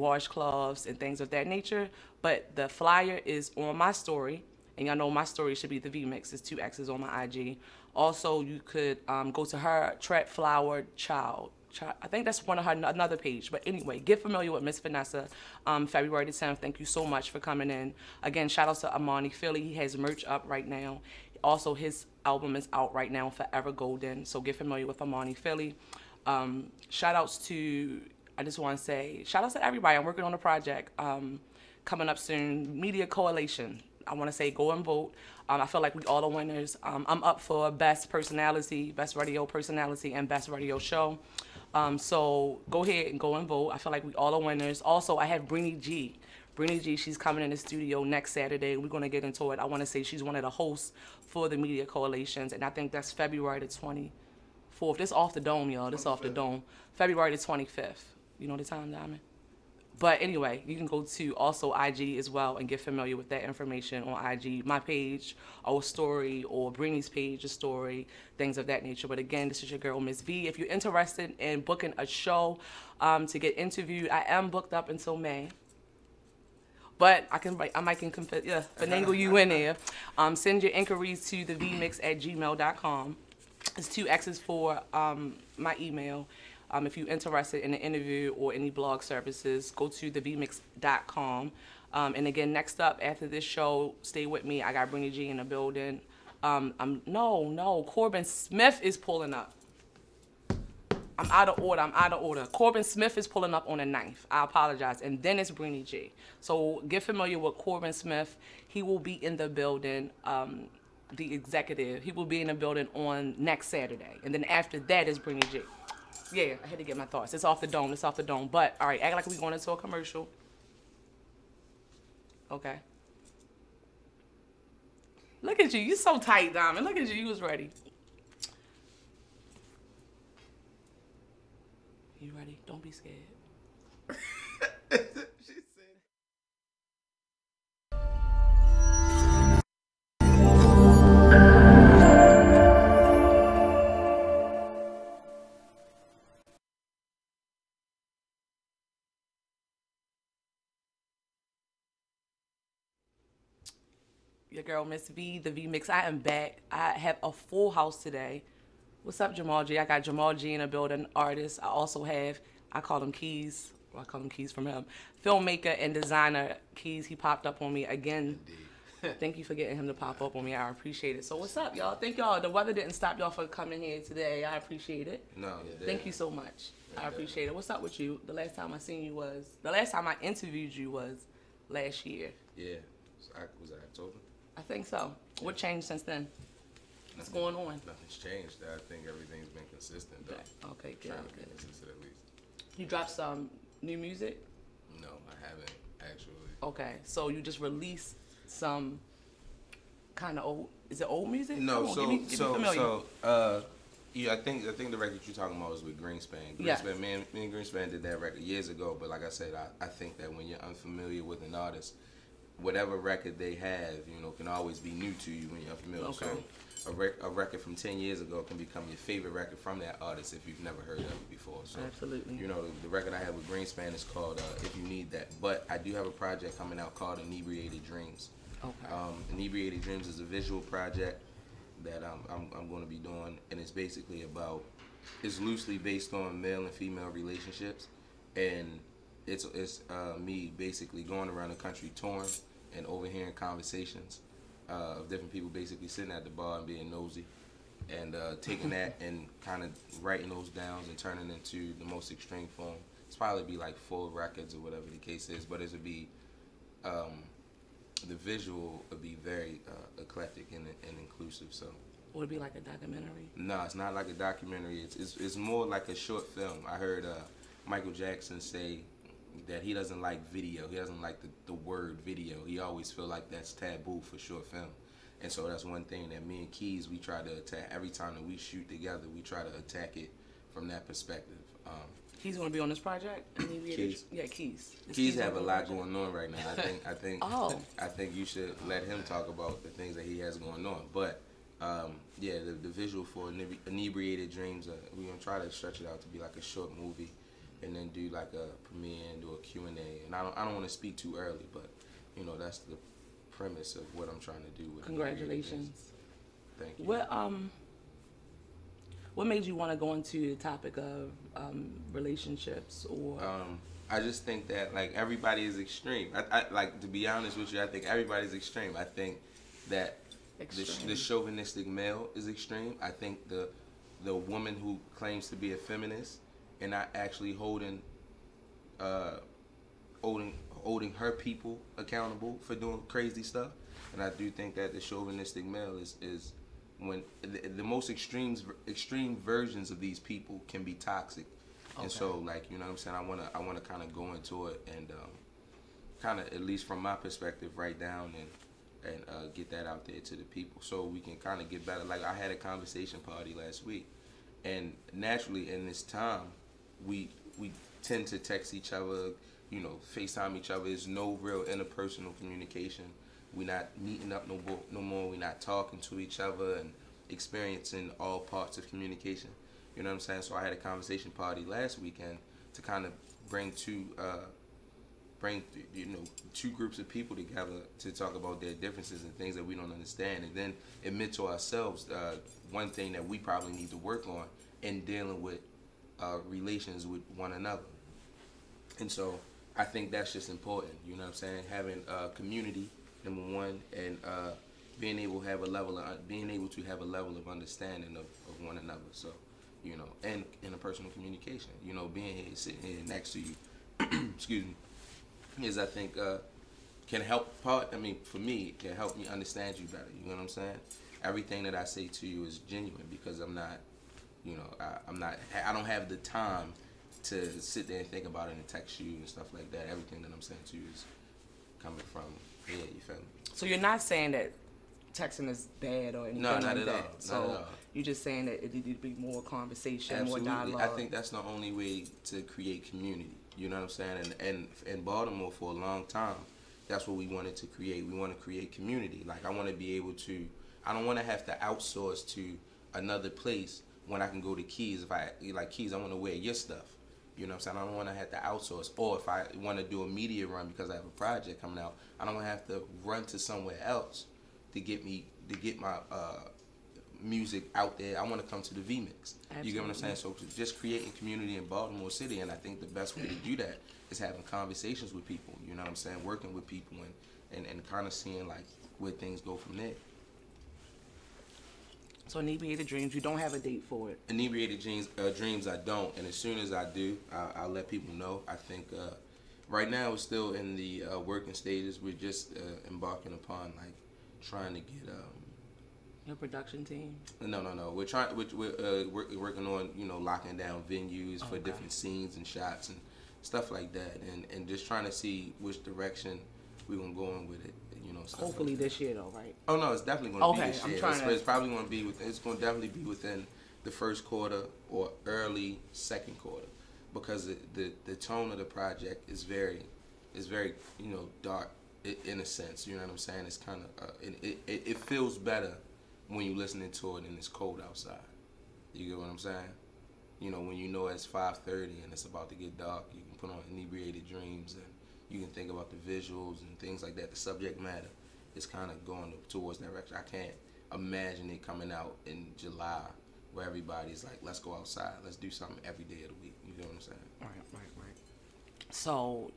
washcloths and things of that nature. But the flyer is on my story, and y'all know my story should be the V Mix. It's 2 X's on my IG. Also, you could go to her Tread Flower Child. I think that's one of her another page. But anyway, get familiar with Miss Vanessa. February the 10th. Thank you so much for coming in. Again, shout out to Amani Philly. He has merch up right now. Also, his album is out right now, Forever Golden. So get familiar with Amani Philly. Shout outs to, I just want to say, shout outs to everybody. I'm working on a project coming up soon. Media Coalition. I want to say go and vote. I feel like we all are winners. I'm up for Best Personality, Best Radio Personality, and Best Radio Show. So go ahead and go and vote. I feel like we all are winners. Also, I have Brini G. Brini G, she's coming in the studio next Saturday. We're going to get into it. I want to say she's one of the hosts for the Media Coalitions, and I think that's February the 24th. This off the dome, y'all. This off the dome. February the 25th. You know the time, Diamond? But anyway, you can go to also IG as well and get familiar with that information on IG, my page, or story, or Brini's page, a story, things of that nature. But again, this is your girl, Miss V. If you're interested in booking a show to get interviewed, I am booked up until May. But I might finagle you in there. Send your inquiries to thevmix@gmail.com. It's 2 X's for my email. If you're interested in an interview or any blog services, go to thevmix.com. And again, next up after this show, stay with me. I got Brini G in the building. Corbin Smith is pulling up. I'm out of order. Corbin Smith is pulling up on the 9th. I apologize. And then it's Brini G. So get familiar with Corbin Smith. He will be in the building, the executive. He will be in the building on next Saturday. And then after that is Brini G. Yeah, I had to get my thoughts. It's off the dome. It's off the dome. But, all right, act like we're going into a commercial. Okay. Look at you. You so tight, Diamond. Look at you. You was ready. You ready? Don't be scared. She said. Your girl, Miss V, the V Mix. I am back. I have a full house today. What's up, Jamal G? I got Jamal G in the building, artist. I also have, I call him Keys. Well, I call him Keys from him. Filmmaker and designer Keys. He popped up on me again. Thank you for getting him to pop up on me. I appreciate it. So what's up, y'all? Thank y'all. The weather didn't stop y'all from coming here today. I appreciate it. No, Thank you so much. I appreciate it. What's up with you? The last time I interviewed you was last year. Yeah. Was that October? I think so. Yeah. What changed since then? What's going on? Nothing's changed. I think everything's been consistent, though. Okay, good. Trying to be consistent at least. You dropped some new music? No, I haven't, actually. Okay, so you just released some kind of old, is it old music? No, on, yeah, I think the record you're talking about was with Greenspan. Yes. Me and Greenspan did that record years ago, but like I said, I think that when you're unfamiliar with an artist, whatever record they have, can always be new to you when you're unfamiliar. Okay. So a record from 10 years ago can become your favorite record from that artist if you've never heard of it before. So, absolutely. The record I have with Greenspan is called If You Need That. But I do have a project coming out called Inebriated Dreams. Okay. Inebriated Dreams is a visual project that I'm going to be doing, and it's basically it's loosely based on male and female relationships, and it's me basically going around the country touring and overhearing conversations of different people basically sitting at the bar and being nosy, and taking that and kind of writing those down and turning into the most extreme form. It's probably be like 4 records or whatever the case is, but it would be the visual would be very eclectic and inclusive. So would it be like a documentary? No, it's not like a documentary. It's more like a short film. I heard Michael Jackson say that he doesn't like video. He doesn't like the word video. He always feel like that's taboo for short film. And so that's one thing that me and Keys, we try to attack. Every time that we shoot together, we try to attack it from that perspective. He's going to be on this project? Keys? Yeah, Keys. Keys have a lot going on right now. I think Oh. I think you should let him talk about the things that he has going on. But yeah, the visual for Inebriated Dreams, we're going to try to stretch it out to be like a short movie, and then do like a premiere and do a Q&A And I don't want to speak too early, but you know, that's the premise of what I'm trying to do with Congratulations. Thank you. What made you want to go into the topic of relationships or? I just think that like everybody is extreme. I like, to be honest with you, I think everybody's extreme. I think that the chauvinistic male is extreme. I think the woman who claims to be a feminist and not actually holding her people accountable for doing crazy stuff. And I do think that the chauvinistic male is when the most extreme versions of these people can be toxic. Okay. And so, like, you know what I'm saying, I wanna kind of go into it and kind of, at least from my perspective, write down and get that out there to the people so we can kind of get better. Like, I had a conversation party last week, and naturally in this time we tend to text each other, you know, FaceTime each other. There's no real interpersonal communication. We're not meeting up no more. We're not talking to each other and experiencing all parts of communication. You know what I'm saying? So I had a conversation party last weekend to kind of bring two groups of people together to talk about their differences and things that we don't understand, and then admit to ourselves one thing that we probably need to work on in dealing with relations with one another. And so I think that's just important. You know what I'm saying? Having a community, number one, and being able to have a level of understanding of one another. So, you know, and interpersonal communication. You know, being here, sitting here next to you, excuse me, is, I think, can help for me, can help me understand you better. You know what I'm saying? Everything that I say to you is genuine because I'm not, you know, I don't have the time to sit there and think about it and text you and stuff like that. Everything that I'm saying to you is coming from here, you feel me? So you're not saying that texting is bad or anything not like at that? All. So not at all. You're just saying that it needed to be more conversation, Absolutely. more dialogue. I think that's the only way to create community. You know what I'm saying? And in Baltimore for a long time, that's what we wanted to create. We want to create community. Like, I want to be able to, I don't want to have to outsource to another place when I can go to Keys. If I like Keys, I want to wear your stuff. You know what I'm saying? I don't want to have to outsource. Or if I want to do a media run because I have a project coming out, I don't want to have to run to somewhere else to get my music out there. I want to come to the VMix. You get what I'm saying? So just creating community in Baltimore City, and I think the best way to do that is having conversations with people. You know what I'm saying? Working with people and kind of seeing like where things go from there. So Inebriated Dreams, you don't have a date for it? Inebriated Dreams, I don't. And as soon as I do, I'll let people know. I think right now it's still in the working stages. We're just embarking upon like trying to get your production team. No. We're working on, you know, locking down venues for different scenes and shots and stuff like that, and just trying to see which direction we're gonna go in with it. You know, hopefully like this year though, right? Oh no, it's definitely going to be this year. It's probably going to be it's going to definitely be within the first quarter or early second quarter, because the tone of the project is very you know, dark in a sense. You know what I'm saying? It's kind of it feels better when you're listening to it and it's cold outside. You get what I'm saying? You know, when you know it's 5:30 and it's about to get dark, you can put on Inebriated Dreams and you can think about the visuals and things like that. The subject matter is kind of going towards that direction. I can't imagine it coming out in July where everybody's like, let's go outside, let's do something every day of the week. You know what I'm saying? Right. So,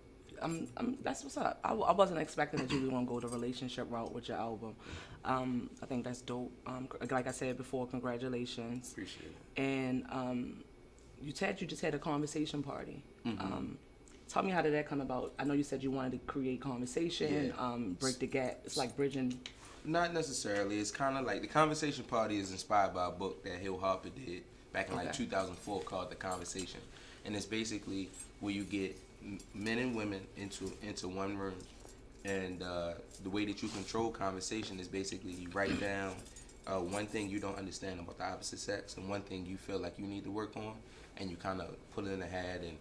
that's what's up. I wasn't expecting that you were going to go the relationship route with your album. I think that's dope. Like I said before, congratulations. Appreciate it. And you said you just had a conversation party. Mm-hmm. Tell me, how did that come about? I know you said you wanted to create conversation, break the gap. It's like bridging. Not necessarily. It's kind of like the conversation party is inspired by a book that Hill Harper did back in like 2004 called The Conversation. And it's basically where you get men and women into one room. And the way that you control conversation is basically you write down one thing you don't understand about the opposite sex and one thing you feel like you need to work on. And you kind of put it in a hat and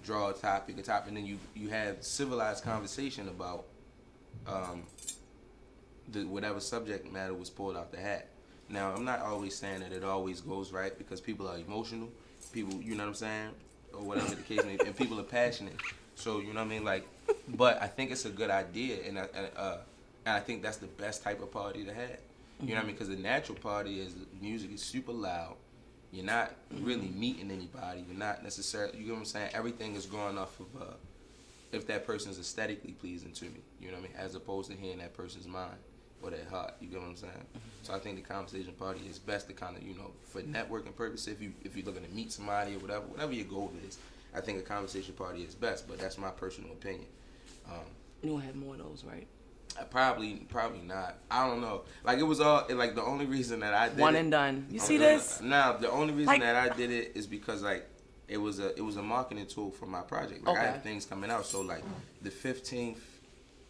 draw a topic, and then you have civilized conversation about whatever subject matter was pulled out the hat. Now, I'm not always saying that it always goes right because people are emotional, people, you know what I'm saying, or whatever the case may be, and people are passionate. So, you know what I mean, like, But I think it's a good idea, and I think that's the best type of party to have. You know what I mean? Because the natural party is music is super loud. You're not really meeting anybody. You're not necessarily, you know what I'm saying? Everything is going off of if that person is aesthetically pleasing to me. You know what I mean? As opposed to hearing that person's mind or their heart. You get what I'm saying? So I think the conversation party is best to kind of, for networking purposes, if you're looking to meet somebody or whatever your goal is, I think a conversation party is best. But that's my personal opinion. You don't have more of those, right? Probably not. I don't know. Like it was all like the only reason that I did one and done. You see this? Nah, the only reason that I did it is because like it was a marketing tool for my project. Like I have things coming out. So like the 15th,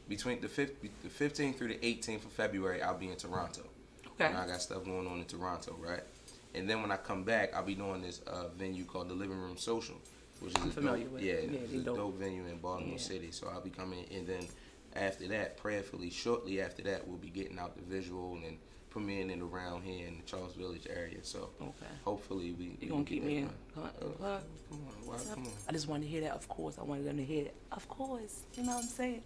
between the 15th through the 18th of February, I'll be in Toronto. Okay. I got stuff going on in Toronto, right? And then when I come back, I'll be doing this venue called the Living Room Social, which is it's a dope venue in Baltimore City. So I'll be coming, and then after that, prayerfully, shortly after that, we'll be getting out the visual and premiering it around here in the Charles Village area. So hopefully you gonna keep me in? Come on. I just wanted to hear that. Of course, I wanted them to hear it. Of course, you know what I'm saying.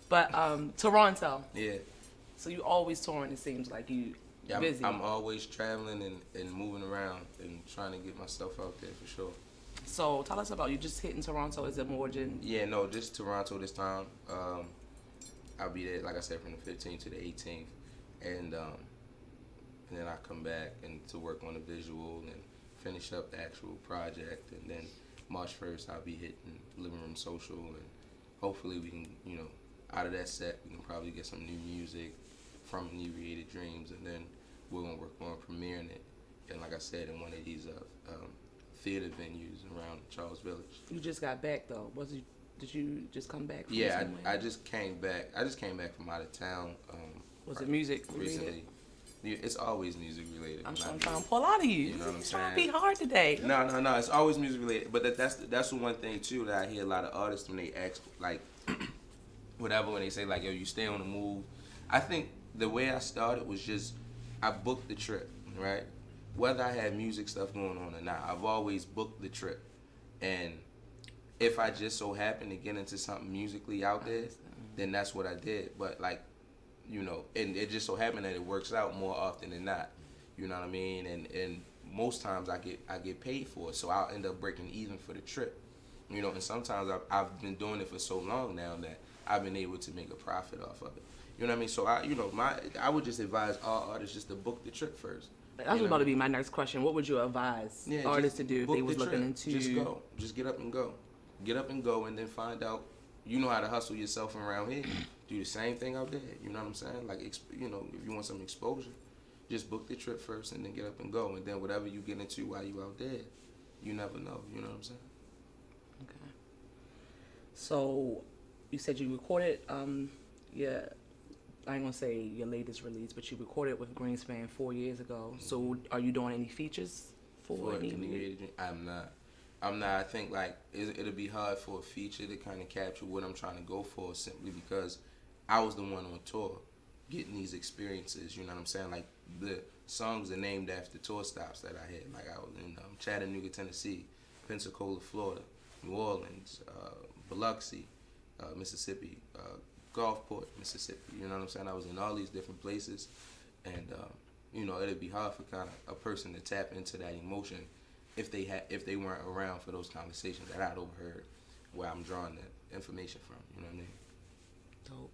But Toronto. Yeah. So you always touring. It seems like you busy. I'm always traveling and moving around and trying to get myself out there for sure. So tell us about you just hitting Toronto. Is it more than? Yeah, no, just Toronto this time. I'll be there, like I said, from the 15th to the 18th, and then I come back and to work on the visual and finish up the actual project, and then March 1st I'll be hitting Living Room Social, and hopefully we can, out of that set we can probably get some new music from Inebriated Dreams, and then we're gonna work on premiering it, and like I said, in one of these theater venues around Charles Village. You just got back though, Did you just come back? From yeah, I just came back. I just came back from out of town. Was it music recently? It's always music related. I'm trying to pull out of you. You know what I'm saying? Trying to be hard today. No. It's always music related. But that's the one thing too that I hear a lot of artists when they ask like whatever, when they say like, yo, you stay on the move. I think the way I started was just I booked the trip, right? Whether I had music stuff going on or not, I've always booked the trip, and if I just so happen to get into something musically out there, then that's what I did. But like, and it just so happened that it works out more often than not. You know what I mean? And most times I get paid for it, so I'll end up breaking even for the trip. And sometimes I've been doing it for so long now that I've been able to make a profit off of it. You know what I mean? So I would just advise all artists just to book the trip first. That was about to be my next question. What would you advise artists to do if they was looking into? Just go. Just get up and go. Get up and go, and then find out. You know how to hustle yourself around here. Do the same thing out there. You know what I'm saying? Like, if you want some exposure, just book the trip first, and then get up and go. And then whatever you get into while you out there, you never know. You know what I'm saying? Okay. So, you said you recorded, I ain't gonna say your latest release, but you recorded with Greenspan 4 years ago. Mm-hmm. So, are you doing any features for any? I'm not. I think like it'll be hard for a feature to kind of capture what I'm trying to go for, simply because I was the one on tour getting these experiences. You know what I'm saying? Like the songs are named after tour stops that I had. Like I was in Chattanooga, Tennessee, Pensacola, Florida, New Orleans, Biloxi, Mississippi, Gulfport, Mississippi. You know what I'm saying? I was in all these different places, and it'd be hard for kind of a person to tap into that emotion if they weren't around for those conversations that I'd overheard, where I'm drawing the information from. You know what I mean? Dope.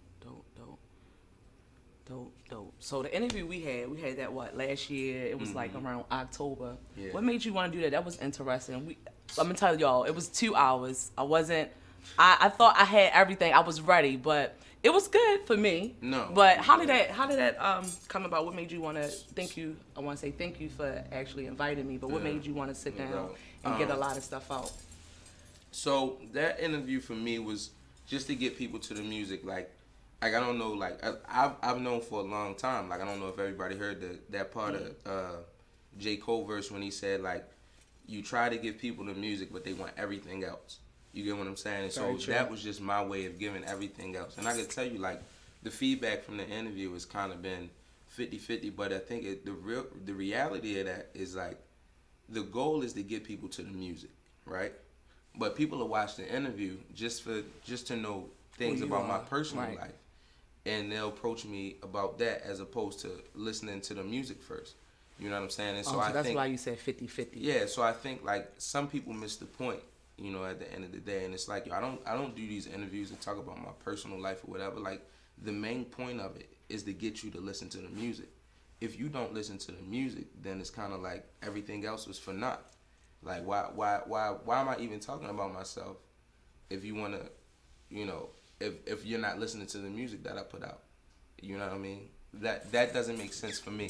So the interview we had that last year? It was like around October. Yeah. What made you want to do that? That was interesting. I'm gonna tell y'all, it was 2 hours. I thought I had everything. I was ready, but it was good for me. No. But how did that come about? What made you want to I want to say thank you for actually inviting me, but what made you want to sit down and get a lot of stuff out? So that interview for me was just to get people to the music. Like I don't know, like I've known for a long time. Like I don't know if everybody heard that part of J. Cole verse when he said like, you try to give people the music, but they want everything else. You get what I'm saying? And so that was just my way of giving everything else. And I can tell you, like, the feedback from the interview has kind of been 50-50, but I think the reality of that is, like, the goal is to get people to the music, right? But people will watch the interview just to know things you about my are. personal Right. life, and they'll approach me about that as opposed to listening to the music first. You know what I'm saying? And so So I that's think, why you said 50-50. yeah, so I think like some people miss the point, you know, at the end of the day, and it's like, yo, I don't do these interviews to talk about my personal life or whatever. Like the main point of it is to get you to listen to the music. If you don't listen to the music, then it's kind of like everything else was for naught. Like why am I even talking about myself if you want to, you know, if you're not listening to the music that I put out? You know what I mean? That doesn't make sense for me.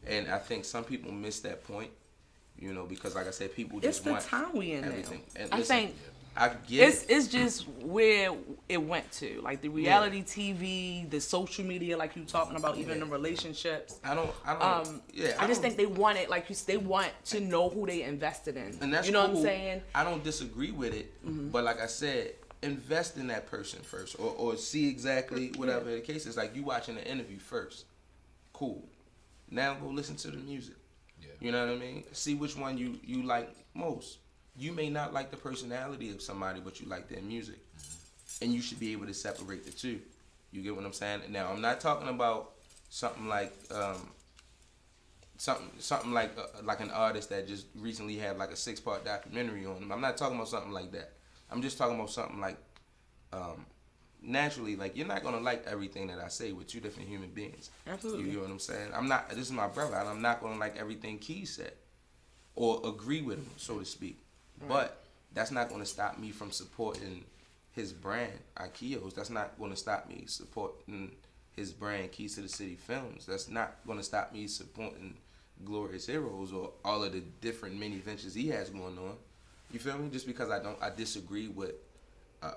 And I think some people miss that point, you know, because like I said, people It's just the want time we in everything. now. And I listen, think I get it. it's just where it went to, like the reality TV, the social media, like you talking about, even the relationships. I don't. Yeah. I just don't- think they want it, like they want to know who they invested in. and that's you know cool. what I'm saying? I don't disagree with it, but like I said, invest in that person first, or see exactly whatever the case is. Like you watching the interview first, cool. Now go listen to the music. Yeah. You know what I mean? See which one you like most. You may not like the personality of somebody, but you like their music, and you should be able to separate the two. You get what I'm saying? Now I'm not talking about something like something like an artist that just recently had like a 6-part documentary on him. I'm not talking about something like that. I'm just talking about something like naturally, like you're not gonna like everything that I say. With two different human beings. Absolutely. You get what I'm saying? I'm not. This is my brother, and I'm not gonna like everything Keys said or agree with him, so to speak. Right. But that's not gonna stop me from supporting his brand, Ikeos. That's not gonna stop me supporting his brand, Keys to the City Films. That's not gonna stop me supporting Glorious Heroes or all of the different mini ventures he has going on. You feel me? Just because I disagree with a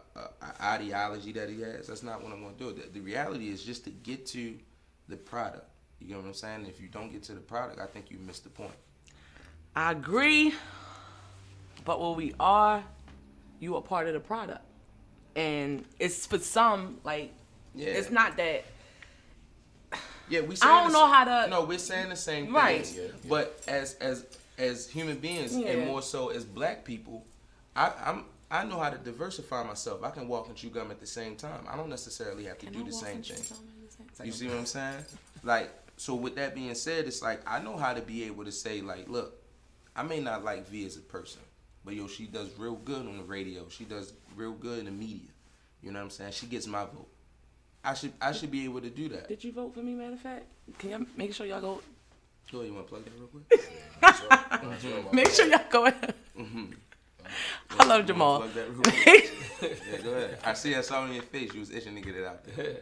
ideology that he has, that's not what I'm gonna do. The reality is just to get to the product. You know what I'm saying? If you don't get to the product, I think you missed the point. I agree, but what we you are part of the product, and it's for some like it's not that. Yeah, we. I don't know how to. No, we're saying the same thing. Right. Yeah. But as human beings, Yeah. and more so as black people, I know how to diversify myself. I can walk and chew gum at the same time. I don't necessarily have to do the same thing. You see what I'm saying? Like, so with that being said, it's like I know how to be able to say like, look, I may not like V as a person, but yo, she does real good on the radio. She does real good in the media. You know what I'm saying? She gets my vote. I should be able to do that. Did you vote for me? Matter of fact, can y'all make sure y'all go? Go, you want to plug that real quick? Make sure y'all go ahead. I love Jamal. Plug that real quick. Yeah, go ahead. I see I saw it in your face. You was itching to get it out there.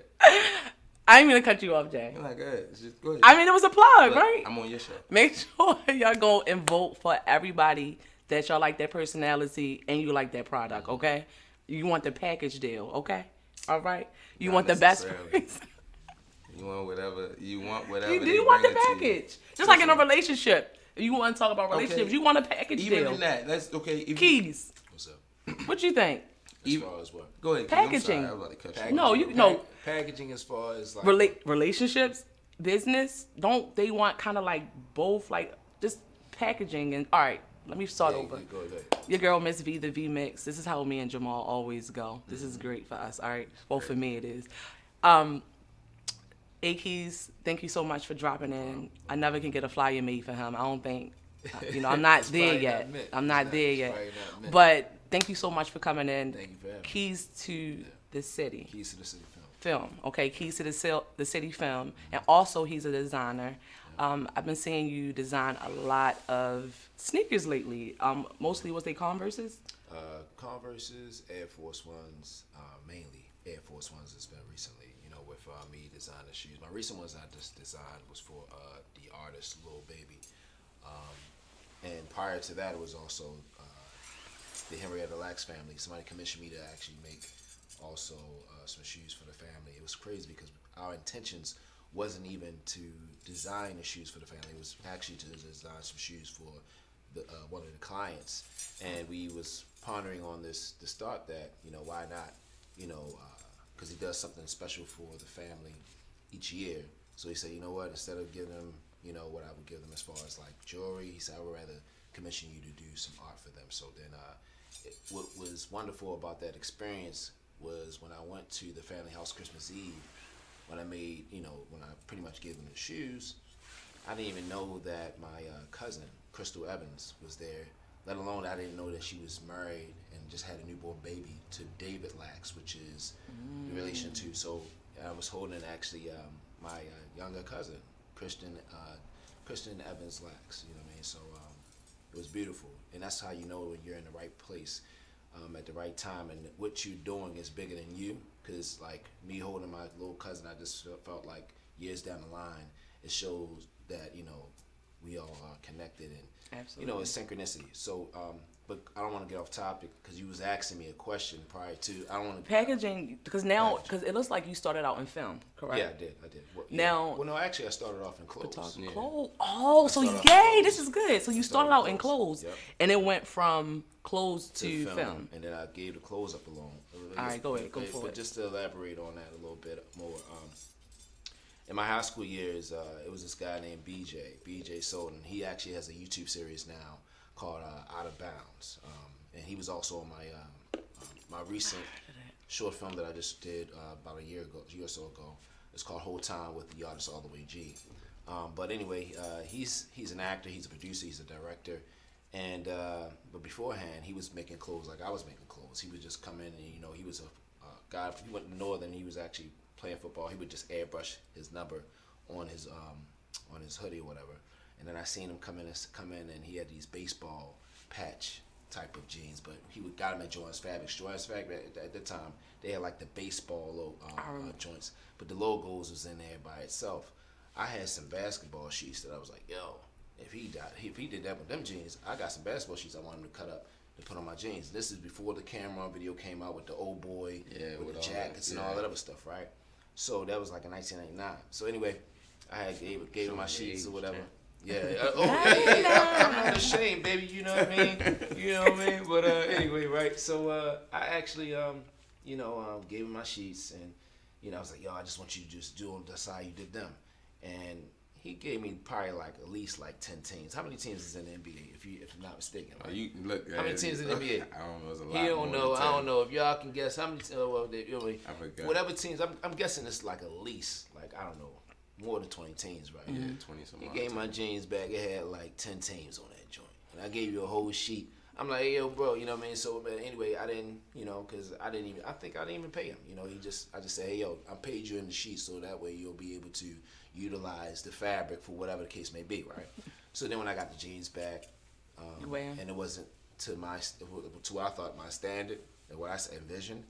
I ain't gonna cut you off, Jay. You're like, go ahead. Just go ahead. I mean, it was a plug, Look, right? I'm on your show. Make sure y'all go and vote for everybody that y'all like their personality and you like their product, okay? You want the package deal, okay? All right? You Not want the best necessarily. price. You want whatever. You want whatever. You they do want the bring it to you. package. Just like in a Listen, relationship. If you want to talk about relationships, Okay. you want a package Even deal. in that, that's okay. If you, Keys. What's up? What you think? As Even- far as what? go ahead. Keys. I'm sorry, Packaging. I was about to cut you. Packaging. No, you no Packaging as far as like relationships, business. Don't they want kind of like both, like just packaging and all right. Let me start Yeah, over. go ahead. Your girl Miss V, the V Mix. This is how me and Jamal always go. This is great for us. All right. Well, for me it is. A-Keys, thank you so much for dropping in. I never can get a flyer made for him. I don't think, I'm not It's there probably yet. not meant. I'm not It's there it's yet. probably not meant. But thank you so much for coming in. Thank you for having me. Keys to the City Keys to the City Film. Film. Okay, Keys to the City Film. And also he's a designer. I've been seeing you design a lot of sneakers lately. Mostly was they Converses? Converses, Air Force Ones, mainly Air Force Ones has been recently, with me designing shoes. My recent ones I just designed was for the artist Lil Baby. And prior to that, it was also the Henrietta Lacks family. Somebody commissioned me to actually make also some shoes for the family. It was crazy because our intentions wasn't even to design the shoes for the family. It was actually to design some shoes for one of the clients. And we was pondering on this thought that, why not, because he does something special for the family each year. So he said, you know what, instead of giving them, what I would give them as far as like jewelry, he said, I would rather commission you to do some art for them. So then what was wonderful about that experience was when I went to the family house Christmas Eve. When I made, when I pretty much gave them the shoes, I didn't even know that my cousin, Crystal Evans, was there. Let alone I didn't know that she was married and just had a newborn baby to David Lax, which is in relation to. So I was holding actually my younger cousin, Kristen Evans Lax. You know what I mean? So it was beautiful, and that's how you know when you're in the right place at the right time, and what you're doing is bigger than you. Because like me holding my little cousin, I just felt like years down the line, it shows that we all are connected, and Absolutely. it's synchronicity. So but I don't want to get off topic because you was asking me a question prior to. I don't want to Packaging, because it looks like you started out in film, correct? Yeah, I did. Well, Now, well, no, actually, I started off in clothes. Yeah. Clothes. Oh, so started off yay, in this clothes. is good. So you started started out in clothes. clothes, Yep. and it went from clothes to film, film. and then I gave the clothes up alone. All right, go ahead, go for but it. just to elaborate on that a little bit more, in my high school years, it was this guy named BJ Soden. He actually has a YouTube series now called Out of Bounds, and he was also on my recent short film that I just did about a year or so ago. It's called Whole Time with the artist All the Way G. But anyway, he's an actor, he's a producer, he's a director, and but beforehand he was making clothes like I was making clothes. He would just come in and he was a guy. He went northern. He was actually playing football. He would just airbrush his number on his hoodie or whatever. And then I seen him come in and he had these baseball patch type of jeans, but he got them at Joanne's Fabrics. Joanne's Fabrics at the time, they had like the baseball joints, but the logos was in there by itself. I had some basketball sheets that I was like, yo, if he did that with them jeans, I got some basketball sheets I want him to cut up to put on my jeans. This is before the camera video came out with the old boy, with the jackets and all that other stuff, right? So that was like in 1999. So anyway, I had gave him my sheets or whatever. Yeah. I'm not ashamed, baby. You know what I mean? But anyway, right? So I actually, gave him my sheets, and I was like, yo, I just want you to just do them just how you did them, and he gave me probably like at least like 10 teams. How many teams is in the NBA? If I'm not mistaken. Right? You look. How many teams in the NBA? I don't know. It's a lot. He don't know. More I don't know if y'all can guess how many. I forgot. Whatever teams. I'm guessing it's like at least like I don't know, more than 20 teams, right? Yeah, 20 some. He gave my jeans back. It had like 10 teams on that joint, and I gave you a whole sheet. I'm like, hey, yo, bro, you know what I mean? So, but anyway, I didn't, because I think I didn't even pay him. I just said, hey, yo, I paid you in the sheet, so that way you'll be able to utilize the fabric for whatever the case may be, right? So then when I got the jeans back, and it wasn't to what I thought my standard and what I envisioned,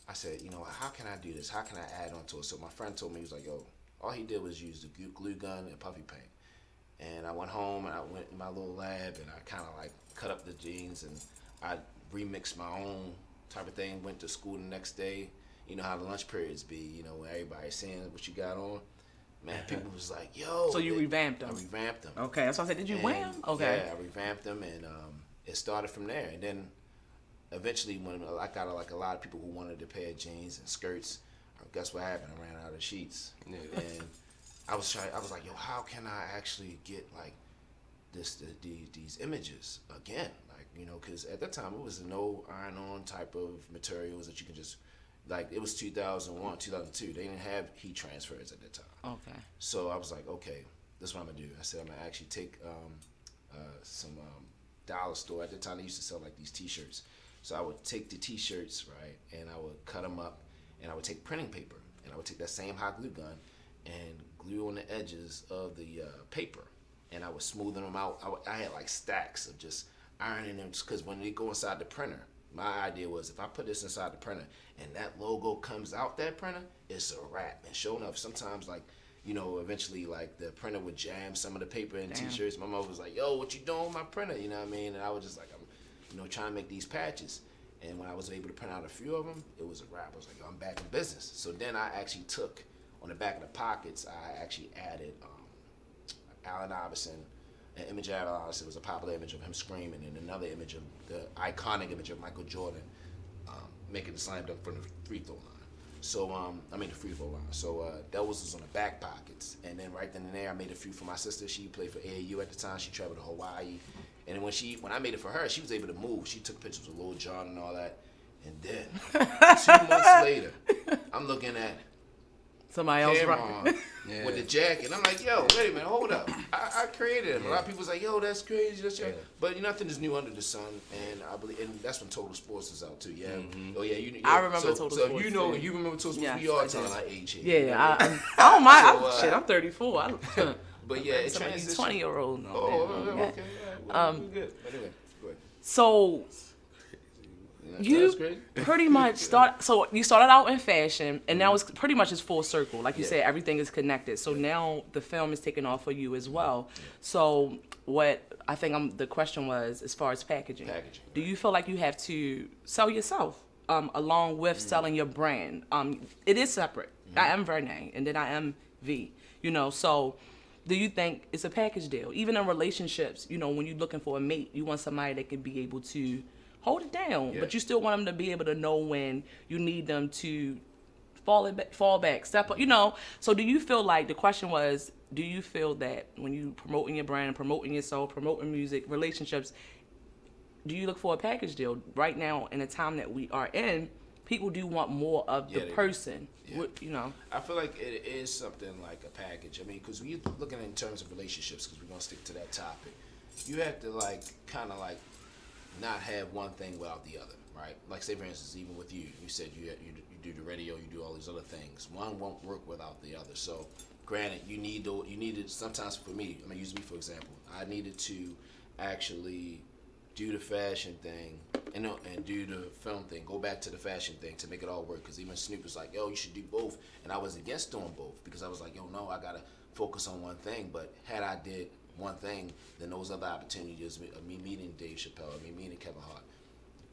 I said, how can I do this? How can I add on to it? So my friend told me, he was like, yo, all he did was use the glue gun and puffy paint. And I went home and I went in my little lab and I kind of like cut up the jeans and I remixed my own type of thing. Went to school the next day. You know how the lunch periods be, when everybody's saying what you got on. Man, people was like, yo. So you revamped them? I revamped them. Okay, that's why I said, did you wear them? Okay. Yeah, I revamped them and it started from there. And then eventually when I got like a lot of people who wanted a pair of jeans and skirts, guess what happened? I ran out of sheets. Yeah. And I was like, yo, how can I actually get like these images again? Like, because at that time it was no iron-on type of materials that you can just, like, it was 2001, 2002. They didn't have heat transfers at that time. Okay. So I was like, okay, this is what I'm gonna do. I said I'm gonna actually take some dollar store. At the time they used to sell like these T-shirts. So I would take the T-shirts, right, and I would cut them up, and I would take printing paper, and I would take that same hot glue gun and glue on the edges of the paper, and I was smoothing them out. I had like stacks of just ironing them, because when they go inside the printer, my idea was if I put this inside the printer and that logo comes out that printer, it's a wrap. And sure enough, sometimes like, eventually like the printer would jam some of the paper in T-shirts. My mother was like, yo, what you doing with my printer? You know what I mean? And I was just like, I'm trying to make these patches. And when I was able to print out a few of them, it was a wrap. I was like, yo, I'm back in business. So then I actually took, on the back of the pockets, I actually added Allen Iverson, an image of Allen Iverson. It was a popular image of him screaming, and another image of the iconic image of Michael Jordan making the slam dunk from the free throw line. So, the free throw line. So that was on the back pockets. And then right then and there, I made a few for my sister. She played for AAU at the time. She traveled to Hawaii. And when I made it for her, she was able to move. She took pictures of Lil Jon and all that. And then 2 months later, I'm looking at Somebody else Cameron with the jacket. I'm like, yo, wait a minute, hold up. I created it. A lot of people's like, yo, that's crazy. But nothing is new under the sun, and I believe, and that's when Total Sports is out too. Yeah. Oh yeah, I remember Total Sports. So you remember Total Sports. Yes, we all telling our age here. Yeah, I don't mind. Shit, I'm 34. But yeah, it's 20-year-old. No, okay. Well, good. But anyway, go ahead. So. You pretty much you started out in fashion, and now it's pretty much just full circle. Like you said, everything is connected. So now the film is taking off for you as well. So what I think the question was, as far as packaging, do you feel like you have to sell yourself along with selling your brand? It is separate. I am Vernay, and then I am V. So do you think it's a package deal? Even in relationships, when you're looking for a mate, you want somebody that can be able to hold it down, but you still want them to be able to know when you need them to fall back, step up, So do you feel like, the question was, do you feel that when you promoting your brand, promoting yourself, promoting music, relationships, do you look for a package deal? Right now, in the time that we are in, people do want more of the person. I feel like it is something like a package. I mean, because when you're looking in terms of relationships, because we're going to stick to that topic, you have to kind of not have one thing without the other, right? Like, say for instance, even with you said you do the radio, you do all these other things. One won't work without the other. So, granted, you needed sometimes. For me, I'm gonna use me for example. I needed to actually do the fashion thing and do the film thing. Go back to the fashion thing to make it all work. Because even Snoop was like, "Yo, you should do both," and I was against doing both because I was like, "Yo, no, I gotta focus on one thing." But had I did one thing, then those other opportunities, me meeting Dave Chappelle, me meeting Kevin Hart,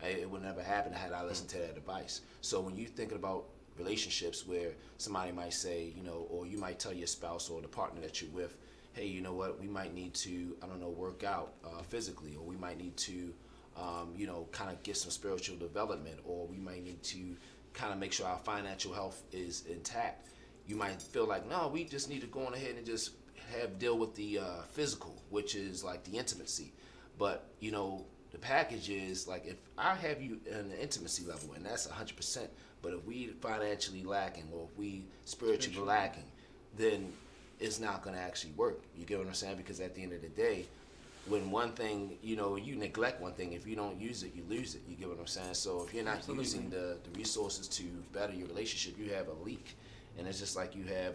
it would never happen had I listened to that advice. So when you're thinking about relationships where somebody might say, or you might tell your spouse or the partner that you're with, hey, you know what, we might need to, work out physically, or we might need to, kind of get some spiritual development, or we might need to kind of make sure our financial health is intact. You might feel like, no, we just need to go on ahead and just deal with the physical, which is like the intimacy. But the package is like, if I have you in the intimacy level, and that's 100%, but if we financially lacking, or if we spiritually lacking, then it's not going to actually work. You get what I'm saying? Because at the end of the day, when one thing, you neglect one thing, if you don't use it, you lose it. You get what I'm saying? So if you're not using the resources to better your relationship, you have a leak. And it's just like you have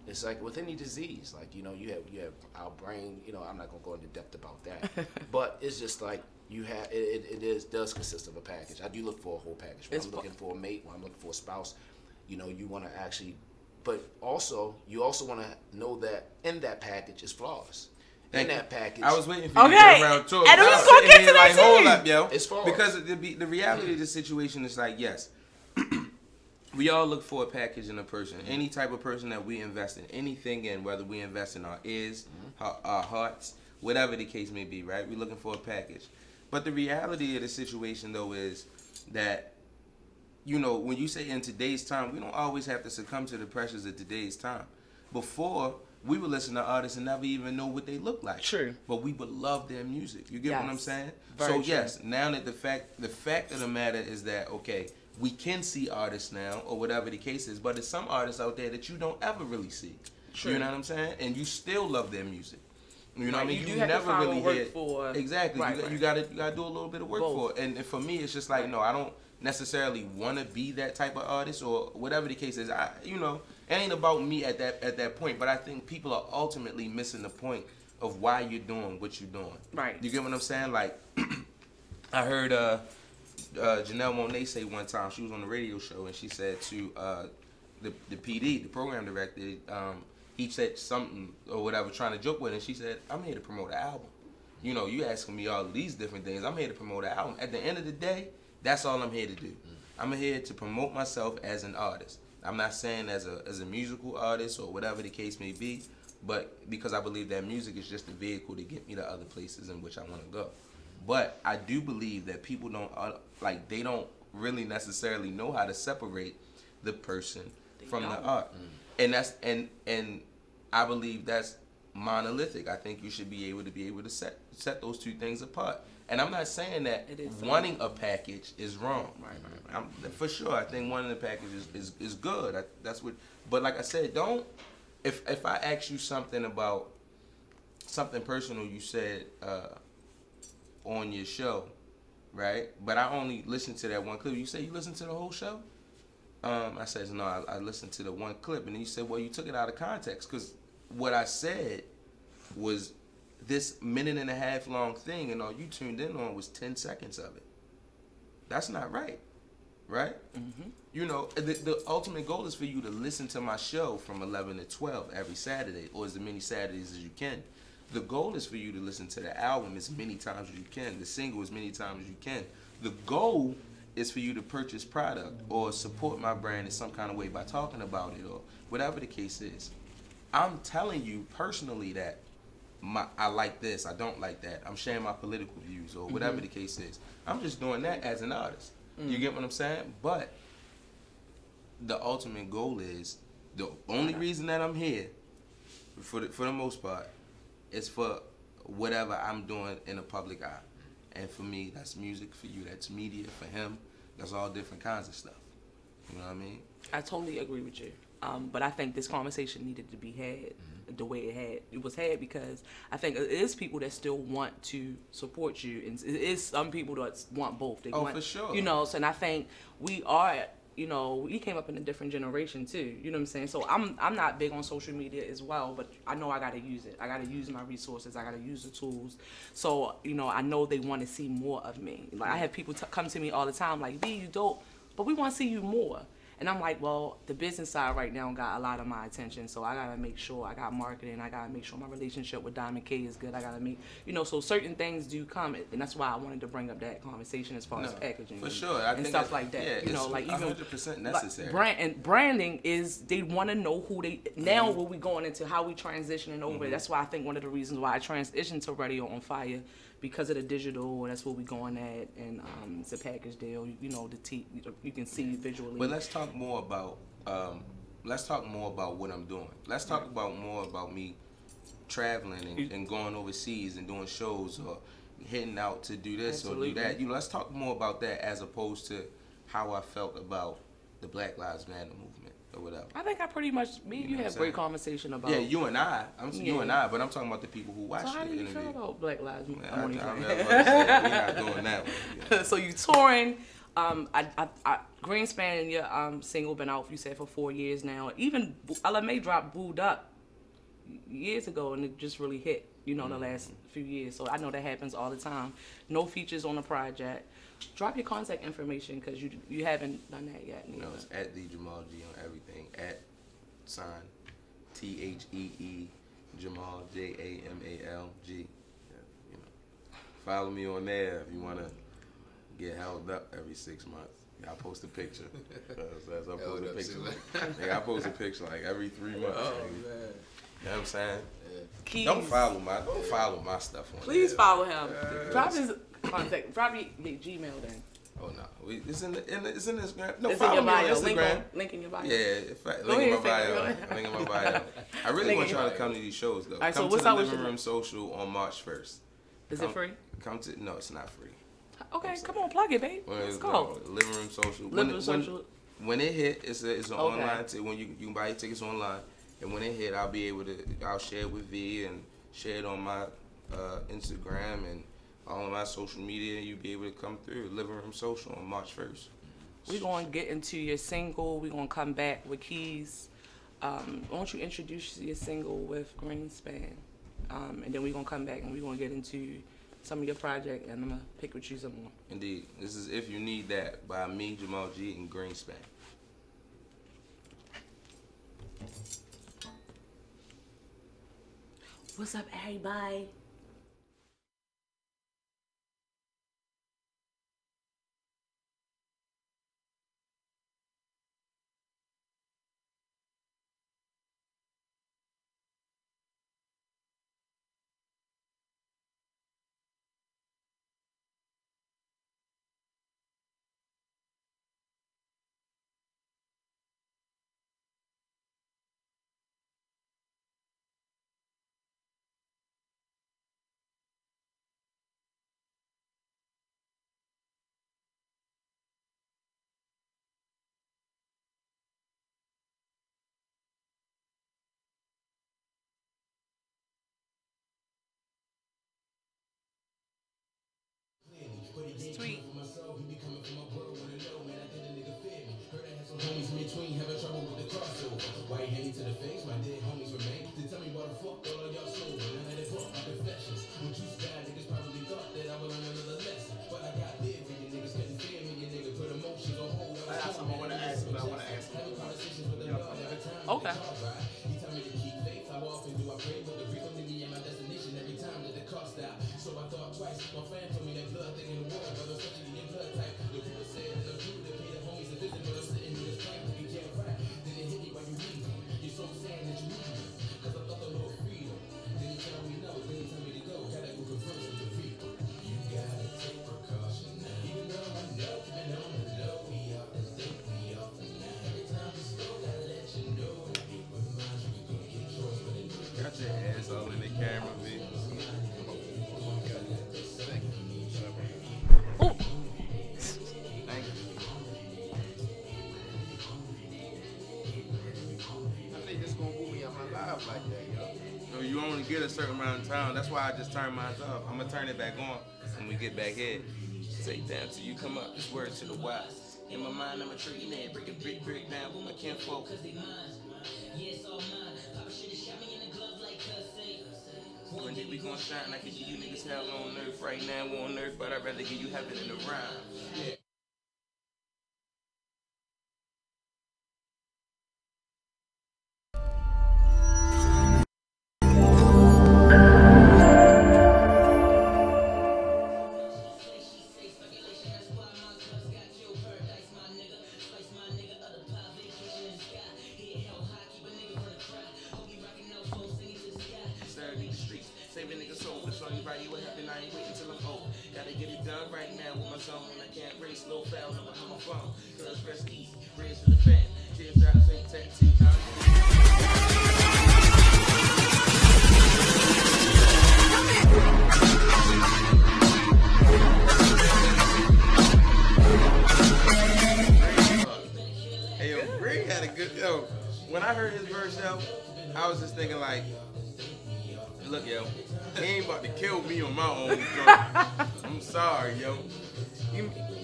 it's like with any disease, you have our brain, I'm not gonna go into depth about that, but it's just like you have, it does consist of a package. I do look for a whole package. When I'm looking for a mate, when I'm looking for a spouse, you want to actually, but you also want to know that in that package is flaws. In that package, I was waiting for you to get around to it. And we was gonna get to that too. Hold up, yo. It's flaws. Because the reality of the situation is like, yes. We all look for a package in a person. Any type of person that we invest in anything in, whether we invest in our ears, our hearts, whatever the case may be, right? We're looking for a package. But the reality of the situation, though, is that, when you say in today's time, we don't always have to succumb to the pressures of today's time. Before, we would listen to artists and never even know what they look like. True. But we would love their music. You get what I'm saying? Very true. Yes, now that the fact of the matter is that, okay, we can see artists now, or whatever the case is, but there's some artists out there that you don't ever really see. True. You know what I'm saying? And you still love their music. You know what I mean? You never really hear for exactly. You gotta do a little bit of work for it. And for me, it's just like, no, I don't necessarily want to be that type of artist, or whatever the case is. It ain't about me at that point. But I think people are ultimately missing the point of why you're doing what you're doing. Right. You get what I'm saying? Like, I heard Janelle Monáe say one time, she was on the radio show, and she said to the PD, the program director, he said something or whatever, trying to joke with her, and she said, I'm here to promote an album. You asking me all these different things. I'm here to promote an album. At the end of the day, that's all I'm here to do. I'm here to promote myself as an artist. I'm not saying as a musical artist or whatever the case may be, but because I believe that music is just a vehicle to get me to other places in which I want to go. But I do believe that people they don't really necessarily know how to separate the person from the art. And that's and I believe that's monolithic. I think you should be able to set those two things apart. And I'm not saying that It is wanting a package is wrong. Right. For sure, I think wanting a package is good. That's what. But like I said, don't. If I ask you something about something personal you said on your show, right? But I only listened to that one clip. You say you listened to the whole show? I said, no, I listened to the one clip. And then you said, well, you took it out of context. Because what I said was this minute and a half long thing, and all you tuned in on was 10 seconds of it. That's not right. Right? Mm-hmm. You know, the ultimate goal is for you to listen to my show from 11 to 12 every Saturday, or as many Saturdays as you can. The goal is for you to listen to the album as many times as you can, the single as many times as you can. The goal is for you to purchase product or support my brand in some kind of way by talking about it or whatever the case is. I'm telling you personally that I like this, I don't like that. I'm sharing my political views or whatever the case is. I'm just doing that as an artist. You get what I'm saying? But the ultimate goal is, the only reason that I'm here, for the most part, is for whatever I'm doing in the public eye. And for me, that's music. For you, that's media. For him, that's all different kinds of stuff. You know what I mean? I totally agree with you. But I think this conversation needed to be had the way it was had because I think it is people that still want to support you, and it is some people that want both. They want, for sure. You know, so, and I think we are, you know, we came up in a different generation too. You know what I'm saying? So I'm not big on social media as well, but I know I gotta use it. I gotta use my resources. I gotta use the tools. So you know, I know they want to see more of me. Like I have people come to me all the time, like, "B, you dope, but we want to see you more." And I'm like, well, the business side right now got a lot of my attention, so I gotta make sure I got marketing. I gotta make sure my relationship with Diamond K is good. I gotta make, you know, so certain things do come, and that's why I wanted to bring up that conversation as far as packaging, for sure, and stuff like that. Yeah, you know, like even 100% necessary. Like branding is they want to know who they now. Where we going into how we transitioning over. That's why I think one of the reasons why I transitioned to Radio on Fire. Because of the digital, that's what we're going at, and it's a package deal. You know, you can see visually. But let's talk more about what I'm doing. Let's talk about more about me traveling and going overseas and doing shows or heading out to do this or do that. You know, let's talk more about that as opposed to how I felt about the Black Lives Matter movement or whatever. I think I pretty much you have great conversation about. Yeah, you and I. You and I, but I'm talking about the people who watch the interview. So how do you feel about Black Lives Matter? I'm not doing that one. Yeah. So you touring. Greenspan, your single been out, you said, for 4 years now. Even LMA dropped Booed Up years ago, and it just really hit, you know, the last few years. So I know that happens all the time. No features on the project. Drop your contact information because you haven't done that yet. No, it's at the Jamal G on everything. At sign THEE Jamal JAMAL G. Yeah, you know, follow me on there if you wanna get held up every 6 months. I post a picture. I post a picture like every 3 months. Oh, man. You know what I'm saying? Keys. Don't follow my stuff on Please there. follow him. Drop his contact. Drop your Gmail then. Oh no, it's in Instagram. No, It's follow in your me on bio. Instagram. Link in your bio. Yeah, link in my bio. Link in my bio. I really want y'all to come to these shows though. All right, come so to what's the up with Living your- Room Social on March 1st. Is it free? No, it's not free. Okay, come on, plug it, babe. Let's go. Living Room Social. Living Room Social. When it hit, it's an online. When you can buy your tickets online, and when it hit, I'll share it with V and share it on my Instagram and all of my social media. You'll be able to come through Living Room Social on March 1st. We're going to get into your single. We're going to come back with Keys. Why don't you introduce your single with Greenspan? And then we're going to come back and we're going to get into some of your project, and I'm going to pick with you some more. Indeed. This is If You Need That by me, Jamal G, and Greenspan. What's up, everybody? It's tweet. Homies in between having trouble with the crossover. White hand to the face, my dead homies remain. To tell me what the fuck all of y'all sold. And I let it pump my confessions. When you died, niggas probably thought that I would learn another lesson. But I got live and you niggas couldn't fear me. You niggas put emotions on hold. I got something I want to ask you. Having conversations with the Lord every time. Okay. He told me to keep faith. How often do I pray? But the Rico nigga ain't my destination every time that the cost out. So I thought twice. My fan told me that blood thing in the water, but especially in blood type. The people said that I'm true. They pay the homies a visit, but I'm sitting in this train. You can't cry. Then they hit me while you leave. You're so sad that you need me. Cause I thought the Lord freedom. Then he tell me no. Then he tell me to go. Gotta go converse with the people. You gotta take precaution now. Even though I know, keeping on the low. We off the date, we off the night. Every time we slow, gotta let you know. And keep in mind, you can get yours, but it Got your ass all in the camera, man. Ooh. Thank you. I think this gonna move me on my live like that, yo. No, you only get a certain amount of time. That's why I just turned mine off. I'm gonna turn it back on when we get back here. Take down till you come up. This word to the wise. In my mind, I'm a trillionaire. Break a brick down with my kinfolk. One day we gon' shine. I can give you niggas hell on earth. Right now we're on earth, but I'd rather give you heaven in the rhyme. Yeah. Saving niggas soul, but showing you right, you what happened, I ain't waiting till I'm old. Gotta get it done right now with my zone, and I can't race, low foul, no on my phone. Girls press easy, raise for the fan, tears out, say tattoo, Hey yo, Greg had a good, yo, when I heard his verse, yo, I was just thinking like, look, yo, he ain't about to kill me on my own joint. I'm sorry, yo.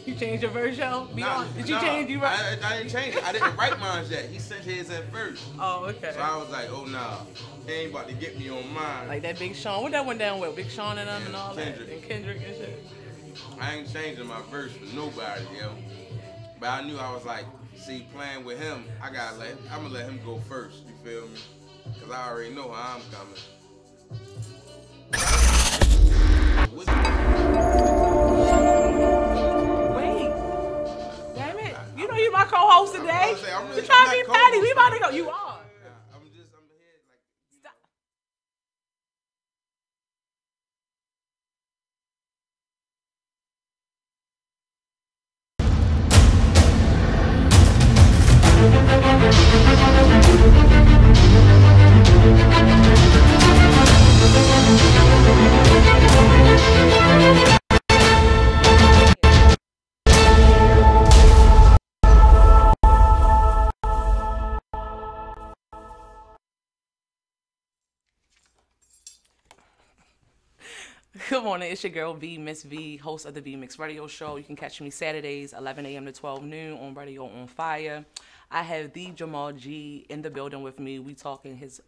You changed your verse, yo? Did you change? I didn't change it. I didn't write mine yet. He sent his at first. Oh, okay. So I was like, oh, nah. He ain't about to get me on mine. Like that Big Sean. What that went down with? Big Sean and them and all Kendrick. that? And Kendrick and shit. I ain't changing my verse for nobody, yo. But I knew I was like, see, playing with him, I'm gonna let him go first, you feel me? Because I already know how I'm coming. Wait. Damn it. You know you my co-host today. You trying to be petty. We about to go. You are. I'm here like... Stop. Good morning, it's your girl V, Miss V, host of the V Mix Radio Show. You can catch me Saturdays, 11 a.m. to 12 noon on Radio on Fire. I have the Jamal G in the building with me. We talking his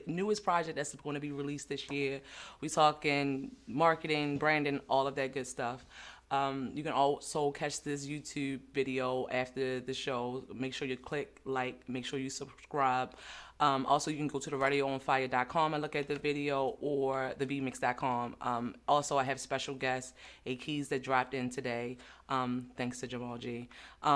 newest project that's going to be released this year. We talking marketing, branding, all of that good stuff. You can also catch this YouTube video after the show. Make sure you click like, make sure you subscribe. Also, you can go to the radioonfire.com and look at the video, or the vmix.com. Also, I have special guests, keys that dropped in today, thanks to Jamal G. Yeah,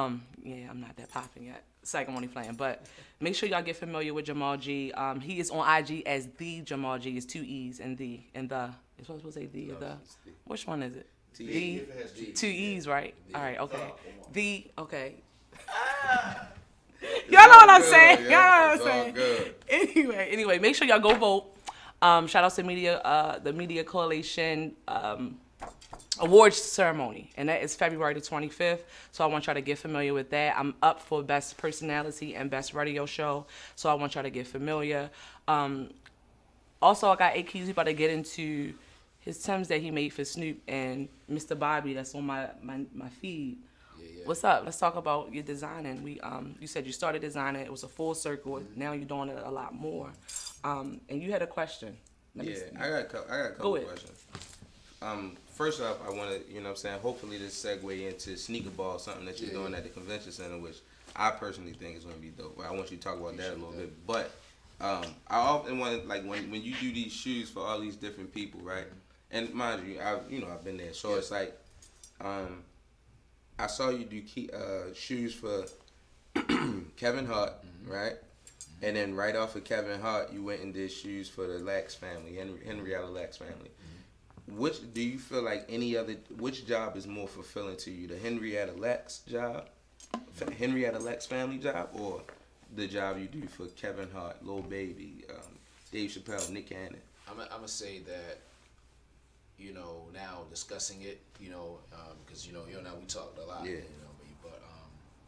I'm not that popping yet. It's like I'm only playing, but make sure y'all get familiar with Jamal G. He is on IG as the Jamal G. It's 2 E's and the. It's supposed to say the or the. Which one is it? The 2 E's, right? All right, okay. Okay. Y'all know what I'm saying. Y'all know what I'm saying. Anyway, make sure y'all go vote. Shout out to the Media Coalition awards ceremony, and that is February the 25th. So I want y'all to get familiar with that. I'm up for Best Personality and Best Radio Show, so I want y'all to get familiar. Also, I got 8 keys we about to get into his Timbs that he made for Snoop and Mr. Bobby that's on my feed. Yeah. What's up? Let's talk about your designing. You said you started designing. It was a full circle. Now you're doing it a lot more. And you had a question. I got a couple questions. First off, I want to, you know what I'm saying, hopefully this segue into sneaker ball, something that you're doing at the convention center, which I personally think is going to be dope. I want you to talk about that a little bit. But I often want to, like, when you do these shoes for all these different people, right? And mind you, I've been there. So it's like, I saw you do shoes for Kevin Hart, right? And then right off of Kevin Hart, you went and did shoes for the Lax family, Henrietta Lax family. Which do you feel like which job is more fulfilling to you, the Henrietta Lax job, Henrietta Lax family job, or the job you do for Kevin Hart, Lil Baby, Dave Chappelle, Nick Cannon? I'm gonna say that, you know, now discussing it, you know, because you and I, we talked a lot, Yeah. you know, but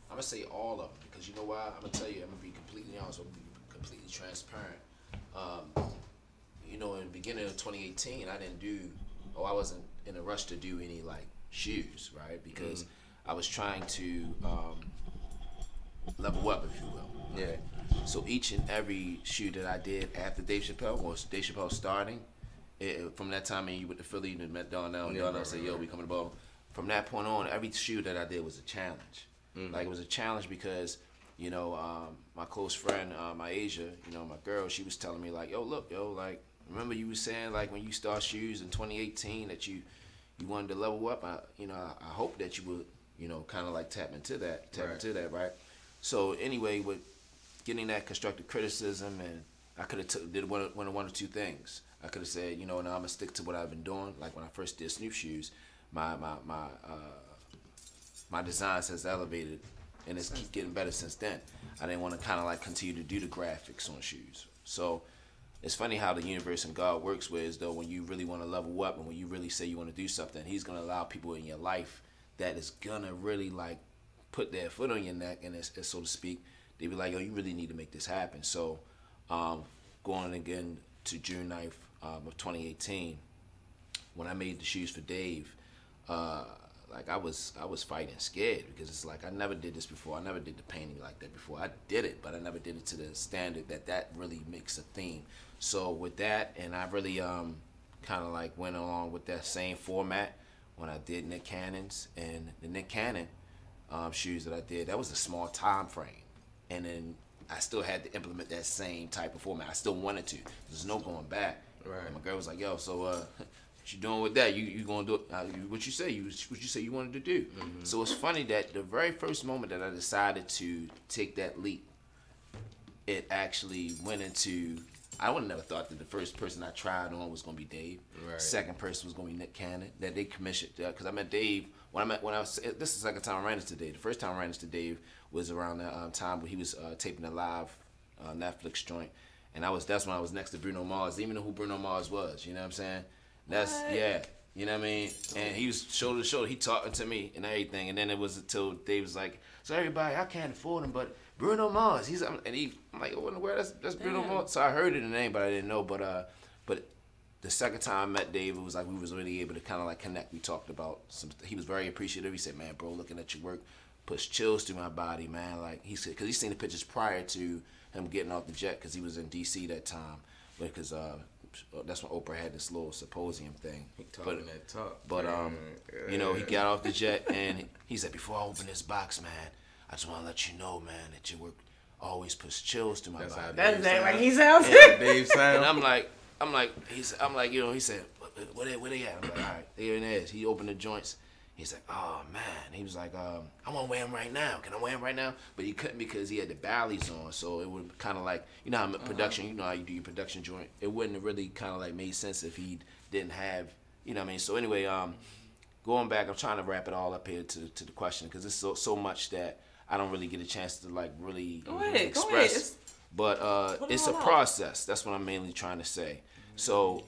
I'm gonna say all of them, because you know why? I'm gonna tell you, I'm gonna be completely honest, I'm gonna be completely transparent. You know, in the beginning of 2018, I wasn't in a rush to do any like shoes, right? Because I was trying to level up, if you will. Yeah. So each and every shoe that I did after Dave Chappelle, or Dave Chappelle starting, from that time, and you went to Philly and met Darnell, and Darnell said, "Yo, we coming to ball." From that point on, every shoe that I did was a challenge. Like, it was a challenge because, you know, my close friend, my Asia, you know, my girl, she was telling me like, "Yo, look, like, remember you was saying like when you start shoes in 2018 that you wanted to level up. I hope that you would, you know, kind of like tap into that, right? So anyway, with getting that constructive criticism, and I could have did one or two things. I could have said, you know, no, I'm gonna stick to what I've been doing. Like when I first did Snoop shoes, my designs has elevated, and it's keep getting better since then. I didn't want to kind of like continue to do the graphics on shoes. So it's funny how the universe and God works, whereas though when you really want to level up and when you really say you want to do something, He's gonna allow people in your life that is gonna really like put their foot on your neck, and so to speak, they be like, "Yo, you really need to make this happen." So going again to June 9th of 2018, when I made the shoes for Dave, like I was fighting scared, because it's like I never did this before. I never did the painting like that before. I did it, but I never did it to the standard that really makes a theme. So with that, and I really kind of like went along with that same format when I did Nick Cannon's, and the Nick Cannon shoes that I did, that was a small time frame, and then I still had to implement that same type of format. I still wanted to. There's no going back. Right. And my girl was like, "Yo, so what you doing with that? You gonna do it? What you say you wanted to do?" So it's funny that the very first moment that I decided to take that leap, it actually went into. I would have never thought that the first person I tried on was gonna be Dave. Right. Second person was gonna be Nick Cannon. That they commissioned, because I met Dave when I was. This is the second time I ran into Dave. The first time I ran into Dave was around the time when he was taping a live Netflix joint, and that's when I was next to Bruno Mars. Didn't even know who Bruno Mars was. You know what I'm saying? Yeah. You know what I mean? And he was shoulder to shoulder. He talking to me and everything. And then it was until Dave was like, "So everybody, I can't afford him, but Bruno Mars." I'm like, "Oh, in the world, that's Bruno Mars." So I heard the name, but I didn't know. But the second time I met Dave, it was like we was really able to kind of like connect. We talked about he was very appreciative. He said, "Man, bro, looking at your work puts chills through my body, man." Like he said, because he seen the pictures prior to him getting off the jet, because he was in D.C. that time, because that's when Oprah had this little symposium thing. But you know, he got off the jet and he said, "Before I open this box, man, I just want to let you know, man, that your work always puts chills to my body." That's exactly like he sounds. Dave sound. And I'm like, you know, he said, where they at? I'm like, all right, there it is. He opened the joints. He's like, "Oh man," he was like, "I want to wear him right now. Can I wear him right now?" But he couldn't, because he had the Bally's on, so it would kind of like, you know how production, you know how you do your production joint. It wouldn't have really kind of like made sense if he didn't have, you know what I mean. So anyway, going back, I'm trying to wrap it all up here to the question, because it's so much that I don't really get a chance to like really express. But it's a process. That's what I'm mainly trying to say. So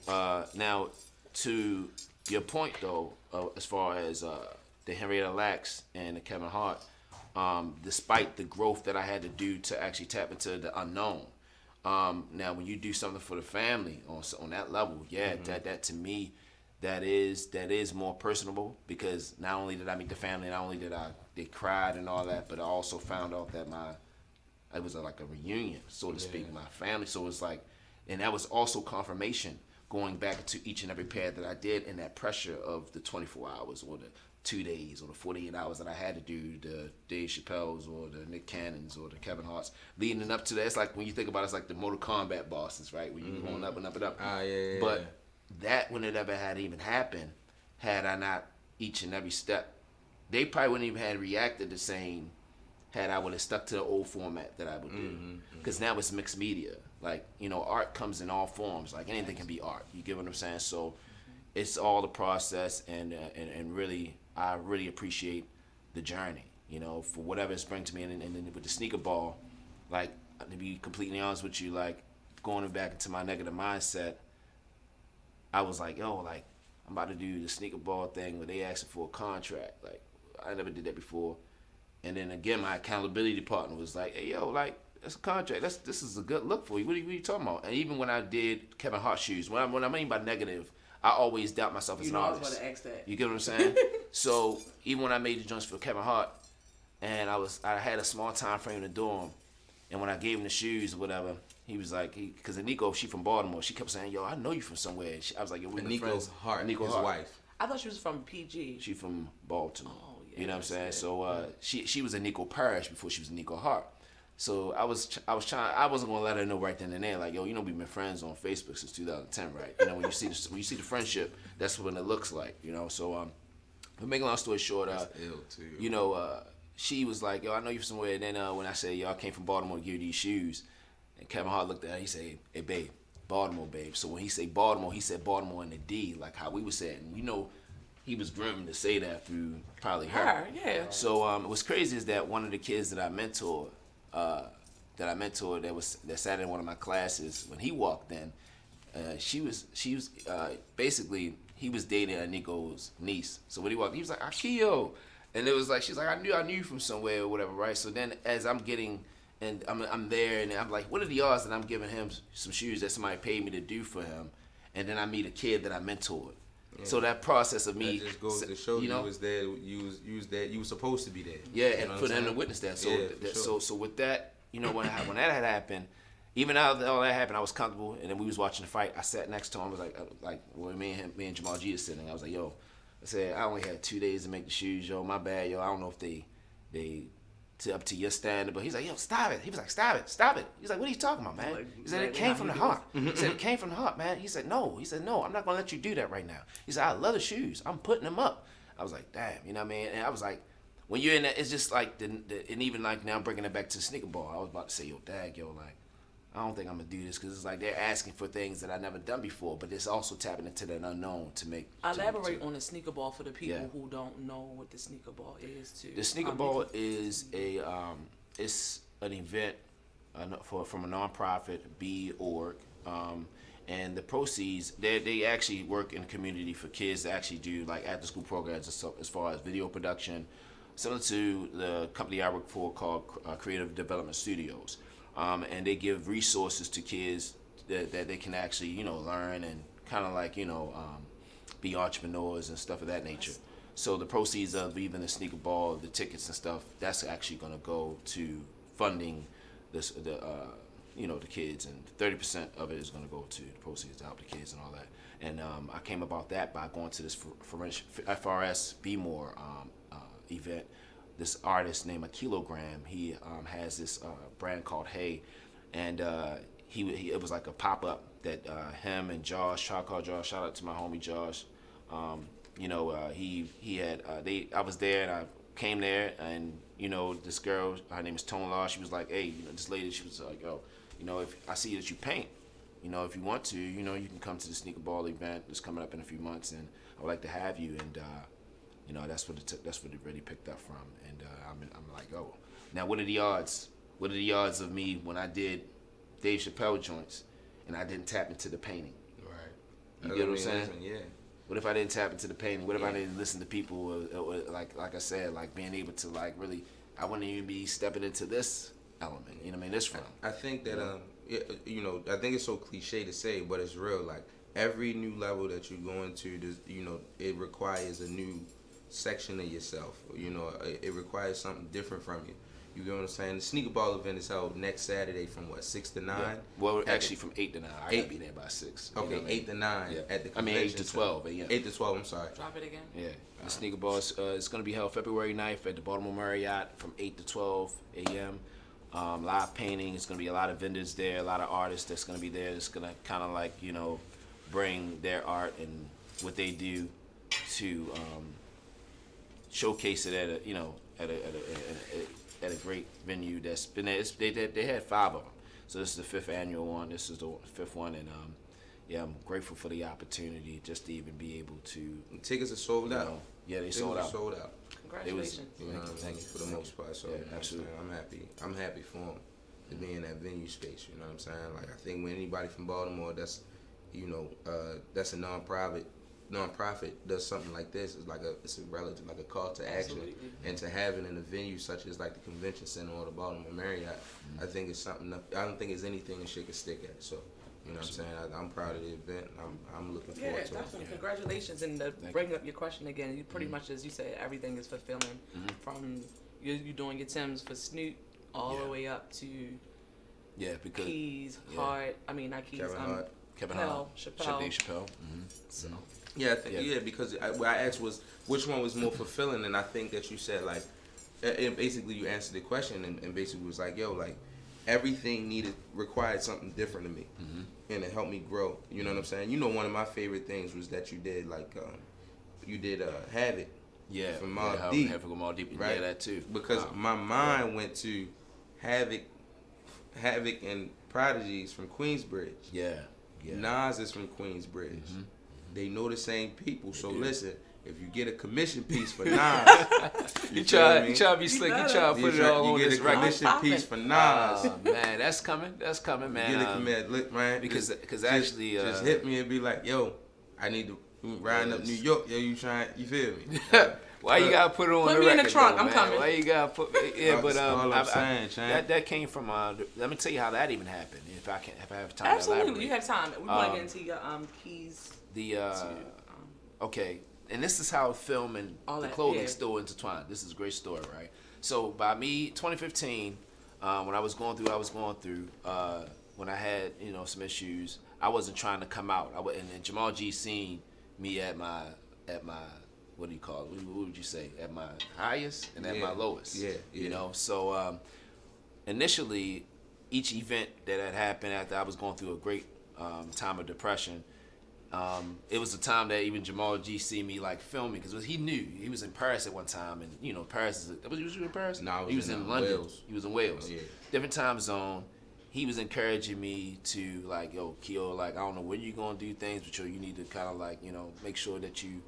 now, to your point though, as far as the Henrietta Lacks and the Kevin Hart, despite the growth that I had to do to actually tap into the unknown, now when you do something for the family on that level, that to me, that is more personable, because not only did I meet the family, not only did they cried and all that, but I also found out that it was like a reunion, so to speak, my family. So it's like, and that was also confirmation going back to each and every pair that I did, and that pressure of the 24 hours or the 2 days or the 48 hours that I had to do the Dave Chappelle's or the Nick Cannon's or the Kevin Hart's, leading up to that. It's like, when you think about it, it's like the Mortal Kombat bosses, right? When you're going up and up and up. But that wouldn't have ever had even happened had I not each and every step. They probably wouldn't even have reacted the same had I would have stuck to the old format that I would do. Because now it's mixed media. Like, you know, art comes in all forms. Like, anything can be art. You get what I'm saying? So it's all the process, and really, I really appreciate the journey, you know, for whatever it's bring to me. And then with the sneaker ball, like, to be completely honest with you, like, going back into my negative mindset, I was like, yo, like, I'm about to do the sneaker ball thing where they asking for a contract. Like, I never did that before. And then again, my accountability partner was like, hey, yo, like, that's a contract. This is a good look for you. What are you talking about? And even when I did Kevin Hart shoes, when I mean by negative, I always doubt myself as an artist. I was going to ask that. You get what I'm saying? So even when I made the joints for Kevin Hart, and I had a small time frame to do them, and when I gave him the shoes or whatever, he was like, because Nico, she from Baltimore, she kept saying, yo, I know you from somewhere. I was like, yo, we're Nico's Hart, his wife. I thought she was from PG. She from Baltimore. Oh, yeah. You know what I'm saying? So she was a Nico Parrish before she was a Nico Hart. So I wasn't gonna let her know right then and there, like, yo, you know, we've been friends on Facebook since 2010, right? You know, when you see the friendship, that's what it looks like, you know. So to make a long story short, that's ill too. You know, she was like, yo, I know you from somewhere. And then when I said, yo, I came from Baltimore to give you these shoes, and Kevin Hart looked at her, he said, hey, babe, Baltimore, babe. So when he said Baltimore, he said Baltimore in the D, like how we were saying. You know, he was driven to say that through probably her. Yeah. So what's crazy is that one of the kids that I mentored, that sat in one of my classes, when he walked in, she was basically, he was dating Nico's niece. So when he walked, he was like, Akio. And it was like, she's like, I knew you from somewhere or whatever, right? So then as I'm getting, and I'm there, and I'm like, what are the odds that I'm giving him some shoes that somebody paid me to do for him, and then I meet a kid that I mentored. Yeah. So that process of me, that just goes to show, you know, was there, you was there, you were supposed to be there. Yeah, you know and for them to witness that. So yeah, sure. so with that, you know, when that had happened, even after all that happened, I was comfortable, and then we was watching the fight. I sat next to him. I was like when me and Jamal G is sitting, I was like, yo, I said, I only had 2 days to make the shoes, yo, my bad, yo. I don't know if they up to your standard, but he's like, yo, stop it. He was like, stop it. He's like, what are you talking about, man? He said, it came from the heart. He said, it came from the heart, man. He said, no, I'm not gonna let you do that right now. He said, I love the shoes. I'm putting them up. I was like, damn, you know what I mean? And I was like, when you're in that, it's just like, and even like now bringing it back to sneaker ball, I was about to say, yo, dag, yo, like, I don't think I'm gonna do this, because it's like they're asking for things that I never done before, but it's also tapping into that unknown to make. Elaborate on the sneaker ball for the people who don't know what the sneaker ball is too. The sneaker ball is it's an event from a nonprofit B.org, and the proceeds they actually work in the community for kids to actually do like after school programs as far as video production, similar to the company I work for called Creative Development Studios. And they give resources to kids that they can actually, you know, learn and kind of like, you know, be entrepreneurs and stuff of that nature. So the proceeds of even the sneaker ball, the tickets and stuff, that's actually going to go to funding the kids, and 30% of it is going to go to the proceeds to help the kids and all that. And I came about that by going to this FRS Be More event. This artist named A Kilogram, he has this brand called Hey, and it was like a pop-up that him and Josh, shout out to my homie Josh, you know, he had, I was there, and I came there, and, you know, this girl, her name is Tone Law, she was like, hey, you know, this lady, she was like, yo, you know, if I see that you paint, you know, if you want to, you know, you can come to the sneaker ball event that's coming up in a few months, and I would like to have you, and you know, that's what it really picked up from, and I'm like, oh, now what are the odds? What are the odds of me when I did Dave Chappelle joints, and I didn't tap into the painting? Right. You get what I'm saying? Yeah. What if I didn't tap into the painting? What if I didn't listen to people? Or like I said, like being able to like really, I wouldn't even be stepping into this element. You know what I mean? This from. I think that you know, I think it's so cliche to say, but it's real. Like every new level that you go into, you know, it requires a new section of yourself. You know, it requires something different from you. You get what I'm saying? The sneaker ball event is held next Saturday from what, 6 to 9? Yeah. Well, actually from 8 to 9. I gotta be there by 6. Okay, you know 8 to 9 yeah. at the convention. I mean 8 to 12 a.m. 8 to 12. I'm sorry. Drop it again. Yeah. The sneaker ball is gonna be held February 9th at the Baltimore Marriott from 8 to 12 a.m. Live painting. It's gonna be a lot of vendors there, a lot of artists that's gonna be there. It's gonna kind of like, you know, bring their art and what they do to showcase it at a, you know, at a great venue that's been there. They had 5 of them, so this is the 5th annual one. This is the 5th one, and yeah, I'm grateful for the opportunity just to even be able to. Tickets are sold out. Know, yeah, they sold out. Sold out. Congratulations. You know what I mean? For the most part, so yeah, you know absolutely. I'm happy. I'm happy for them to be in that venue space. You know what I'm saying? Like I think when anybody from Baltimore that's, you know, that's a nonprofit does something like this, it's a relative, like a call to action. Absolutely. And to have it in a venue such as like the convention center or the Baltimore Marriott, I think it's something I don't think it's anything that shit can stick at. So you know what I'm saying? I'm proud of the event. I'm looking forward to Definitely. it. Congratulations. And to bring up your question again, you pretty much, as you said, everything is fulfilling. From you doing your Timbs for Snoop all the way up to because Keys, Hart. I mean, not Keys. Kevin Hart, Chappelle. Dave Chappelle. So. Yeah, because what I asked was which one was more fulfilling, and I think that you said like, and basically you answered the question, and basically was like, yo, like everything required something different to me, and it helped me grow. You know what I'm saying? You know, one of my favorite things was that you did Havoc. Yeah, from Mobb Deep. Havoc with Mobb Deep, right? Yeah, that too. Because my mind went to Havoc and Prodigy's from Queensbridge. Yeah. Nas is from Queensbridge. They know the same people. So listen, if you get a commission piece for Nas, you try to be slick. You try to put it all on this record. You get a commission piece for Nas. Man, that's coming. That's coming, man. Get a commission, look, man. Because actually, just hit me and be like, yo, I need to ride up New York. Yo, you feel me? Why you gotta put it on put the me record? In the trunk. Though, I'm man? coming. Why you gotta put? Yeah, but that came from. Let me tell you how that even happened. If I have time. Absolutely, you have time. We want to get into your keys. Okay, and this is how film and the clothing still intertwined. This is a great story, right? So by me, 2015, when I was going through, when I had some issues, I wasn't trying to come out. And Jamal G seen me at my what do you call it? What would you say? At my highest and at my lowest. Yeah. You know, so initially, each event that had happened after I was going through a great time of depression, it was the time that even Jamal G see me like filming because he knew he was in Paris at one time, and Paris is. Was you in Paris? No, he was in London. Wales. He was in Wales. Oh, yeah. Different time zone. He was encouraging me to like, yo, Keo, like I don't know when you're gonna do things, but you need to kind of like make sure that you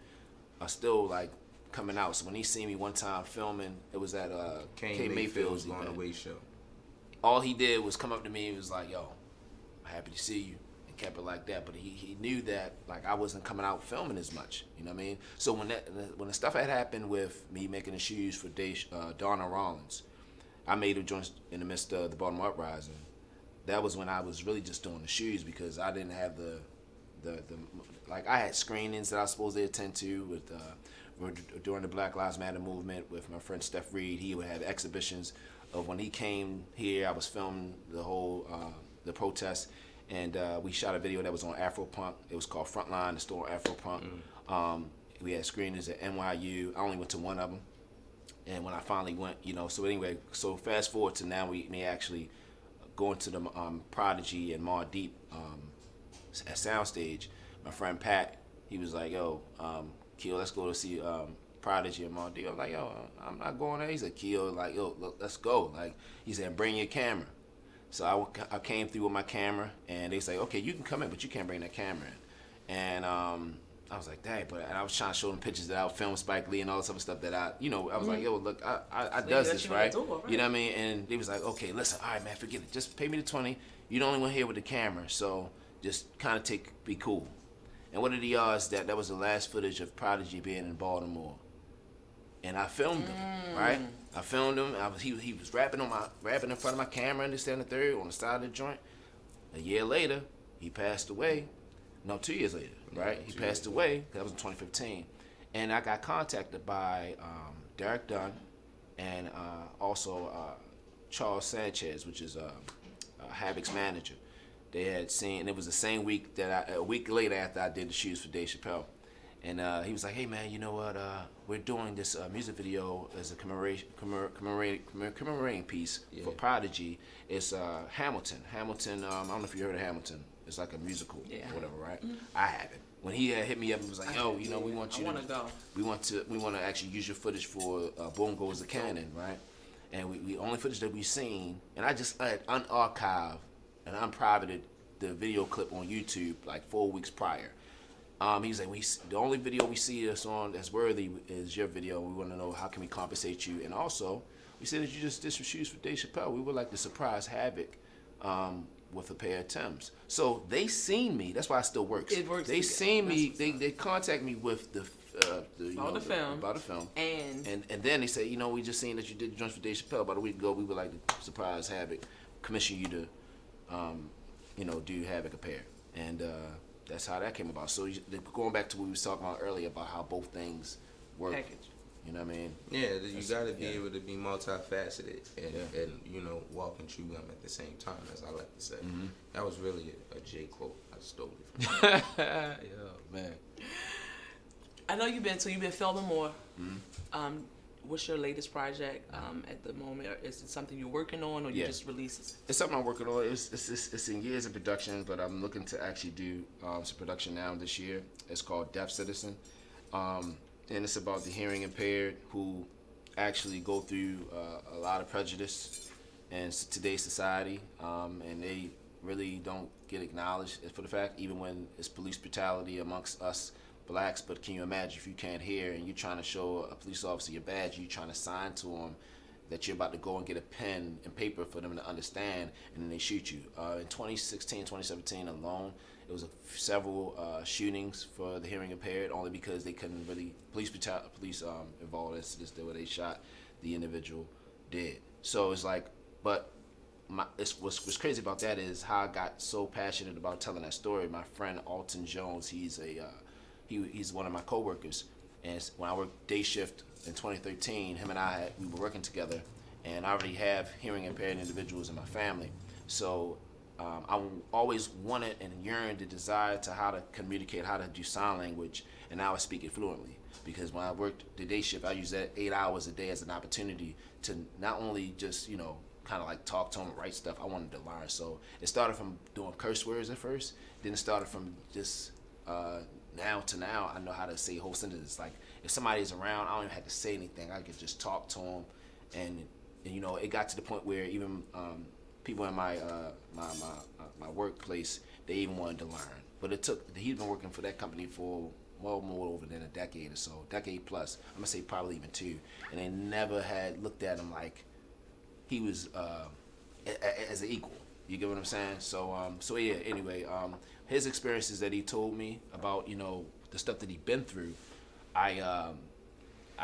are still like coming out. So when he seen me one time filming, it was at K Mayfield's Going Away show. All he did was come up to me and was like, yo, I'm happy to see you, and kept it like that. But he knew that like I wasn't coming out filming as much, you know what I mean? So when the stuff had happened with me making the shoes for Donna Rollins, I made the joints in the midst of the Baltimore Uprising. That was when I was really just doing the shoes because I didn't have the like I had screenings that I was supposed to attend to with during the Black Lives Matter movement with my friend Steph Reed. He would have exhibitions of when he came here. I was filming the whole the protest, and we shot a video that was on Afropunk. It was called Frontline, the store Afropunk. We had screenings at NYU. I only went to one of them, and when I finally went, so anyway, so fast forward to now, we may actually going to the Prodigy and Mobb Deep at Soundstage. My friend Pat, he was like, yo, Keo, let's go to see Prodigy and Mobb Deep. I was like, yo, I'm not going there. He said, Keo, like, yo, look, let's go. Like, he said, bring your camera. So I came through with my camera, and they say, okay, you can come in, but you can't bring that camera in. And I was like, dang, but I was trying to show them pictures that I filmed Spike Lee and all this other stuff that I was like, yo, look, I does this, right? You know what I mean? And they was like, okay, listen, all right, man, forget it. Just pay me the 20. You the only one here with the camera, so just kind of be cool. And what are the odds that was the last footage of Prodigy being in Baltimore? And I filmed him, right? I filmed him. He was rapping in front of my camera and this, that, and the third on the side of the joint. A year later, he passed away. No, 2 years later, right? He passed away. That was in 2015, and I got contacted by Derek Dunn and also Charles Sanchez, which is Havoc's manager. They had seen, and it was the same week that a week later after I did the shoes for Dave Chappelle. And he was like, hey man, you know what, we're doing this music video as a commemorating piece for Prodigy. It's Hamilton. Hamilton, I don't know if you heard of Hamilton. It's like a musical or whatever, right? I haven't. When he hit me up and was like, yo, you know, we want you we want to actually use your footage for Boom Goes the Cannon, right? And we only footage that we've seen, and I just unarchived and unprivated the video clip on YouTube like 4 weeks prior. He's like, the only video we see that's on that's worthy is your video. We want to know how can we compensate you, and also we said that you just did some shoes for Dave Chappelle. We would like to surprise Havoc with a pair of Timbs. So they seen me. That's why it still works. It works. They seen me. They contact me with the film. And then they say, you know, we just seen that you did the joints for Dave Chappelle about a week ago. We would like to surprise Havoc, commission you to, you know, do Havoc a pair. And that's how that came about. So going back to what we was talking about earlier about how both things work. Package. You know what I mean? Yeah, you got to be able to be multifaceted and you know, walk and chew gum at the same time, as I like to say. That was really a J quote. I stole it from him. Yo, man. I know you've been filming more. What's your latest project at the moment? Is it something you're working on, or you just released it? It's something I'm working on. It's in years of production, but I'm looking to actually do some production now this year. It's called Deaf Citizen. And it's about the hearing impaired who actually go through a lot of prejudice in today's society, and they really don't get acknowledged for the fact, even when it's police brutality amongst us blacks. But can you imagine if you can't hear and you're trying to show a police officer your badge, you're trying to sign to them that you're about to go and get a pen and paper for them to understand, and then they shoot you. In 2016, 2017 alone, it was several shootings for the hearing impaired, only because they couldn't really, police involved incidents where they shot the individual dead. So it's like, but what's crazy about that is how I got so passionate about telling that story. My friend Alton Jones, he's one of my coworkers, and when I worked day shift in 2013, him and we were working together, and I already have hearing impaired individuals in my family. So I always wanted and yearned the desire to how to communicate, how to do sign language, and now I speak it fluently. Because when I worked the day shift, I used that 8 hours a day as an opportunity to not only just, you know, kind of like talk to them, write stuff. I wanted to learn. So it started from doing curse words at first. Then it started from just now I know how to say whole sentences. Like if somebody's around, I don't even have to say anything. I could just talk to them, and you know, it got to the point where even people in my workplace, they even wanted to learn. But it took, he's been working for that company for well more over than a decade or so, decade plus. I'm gonna say probably even 2, and they never had looked at him like he was as an equal. You get what I'm saying? So yeah. Anyway, his experiences that he told me about, you know, the stuff that he'd been through, I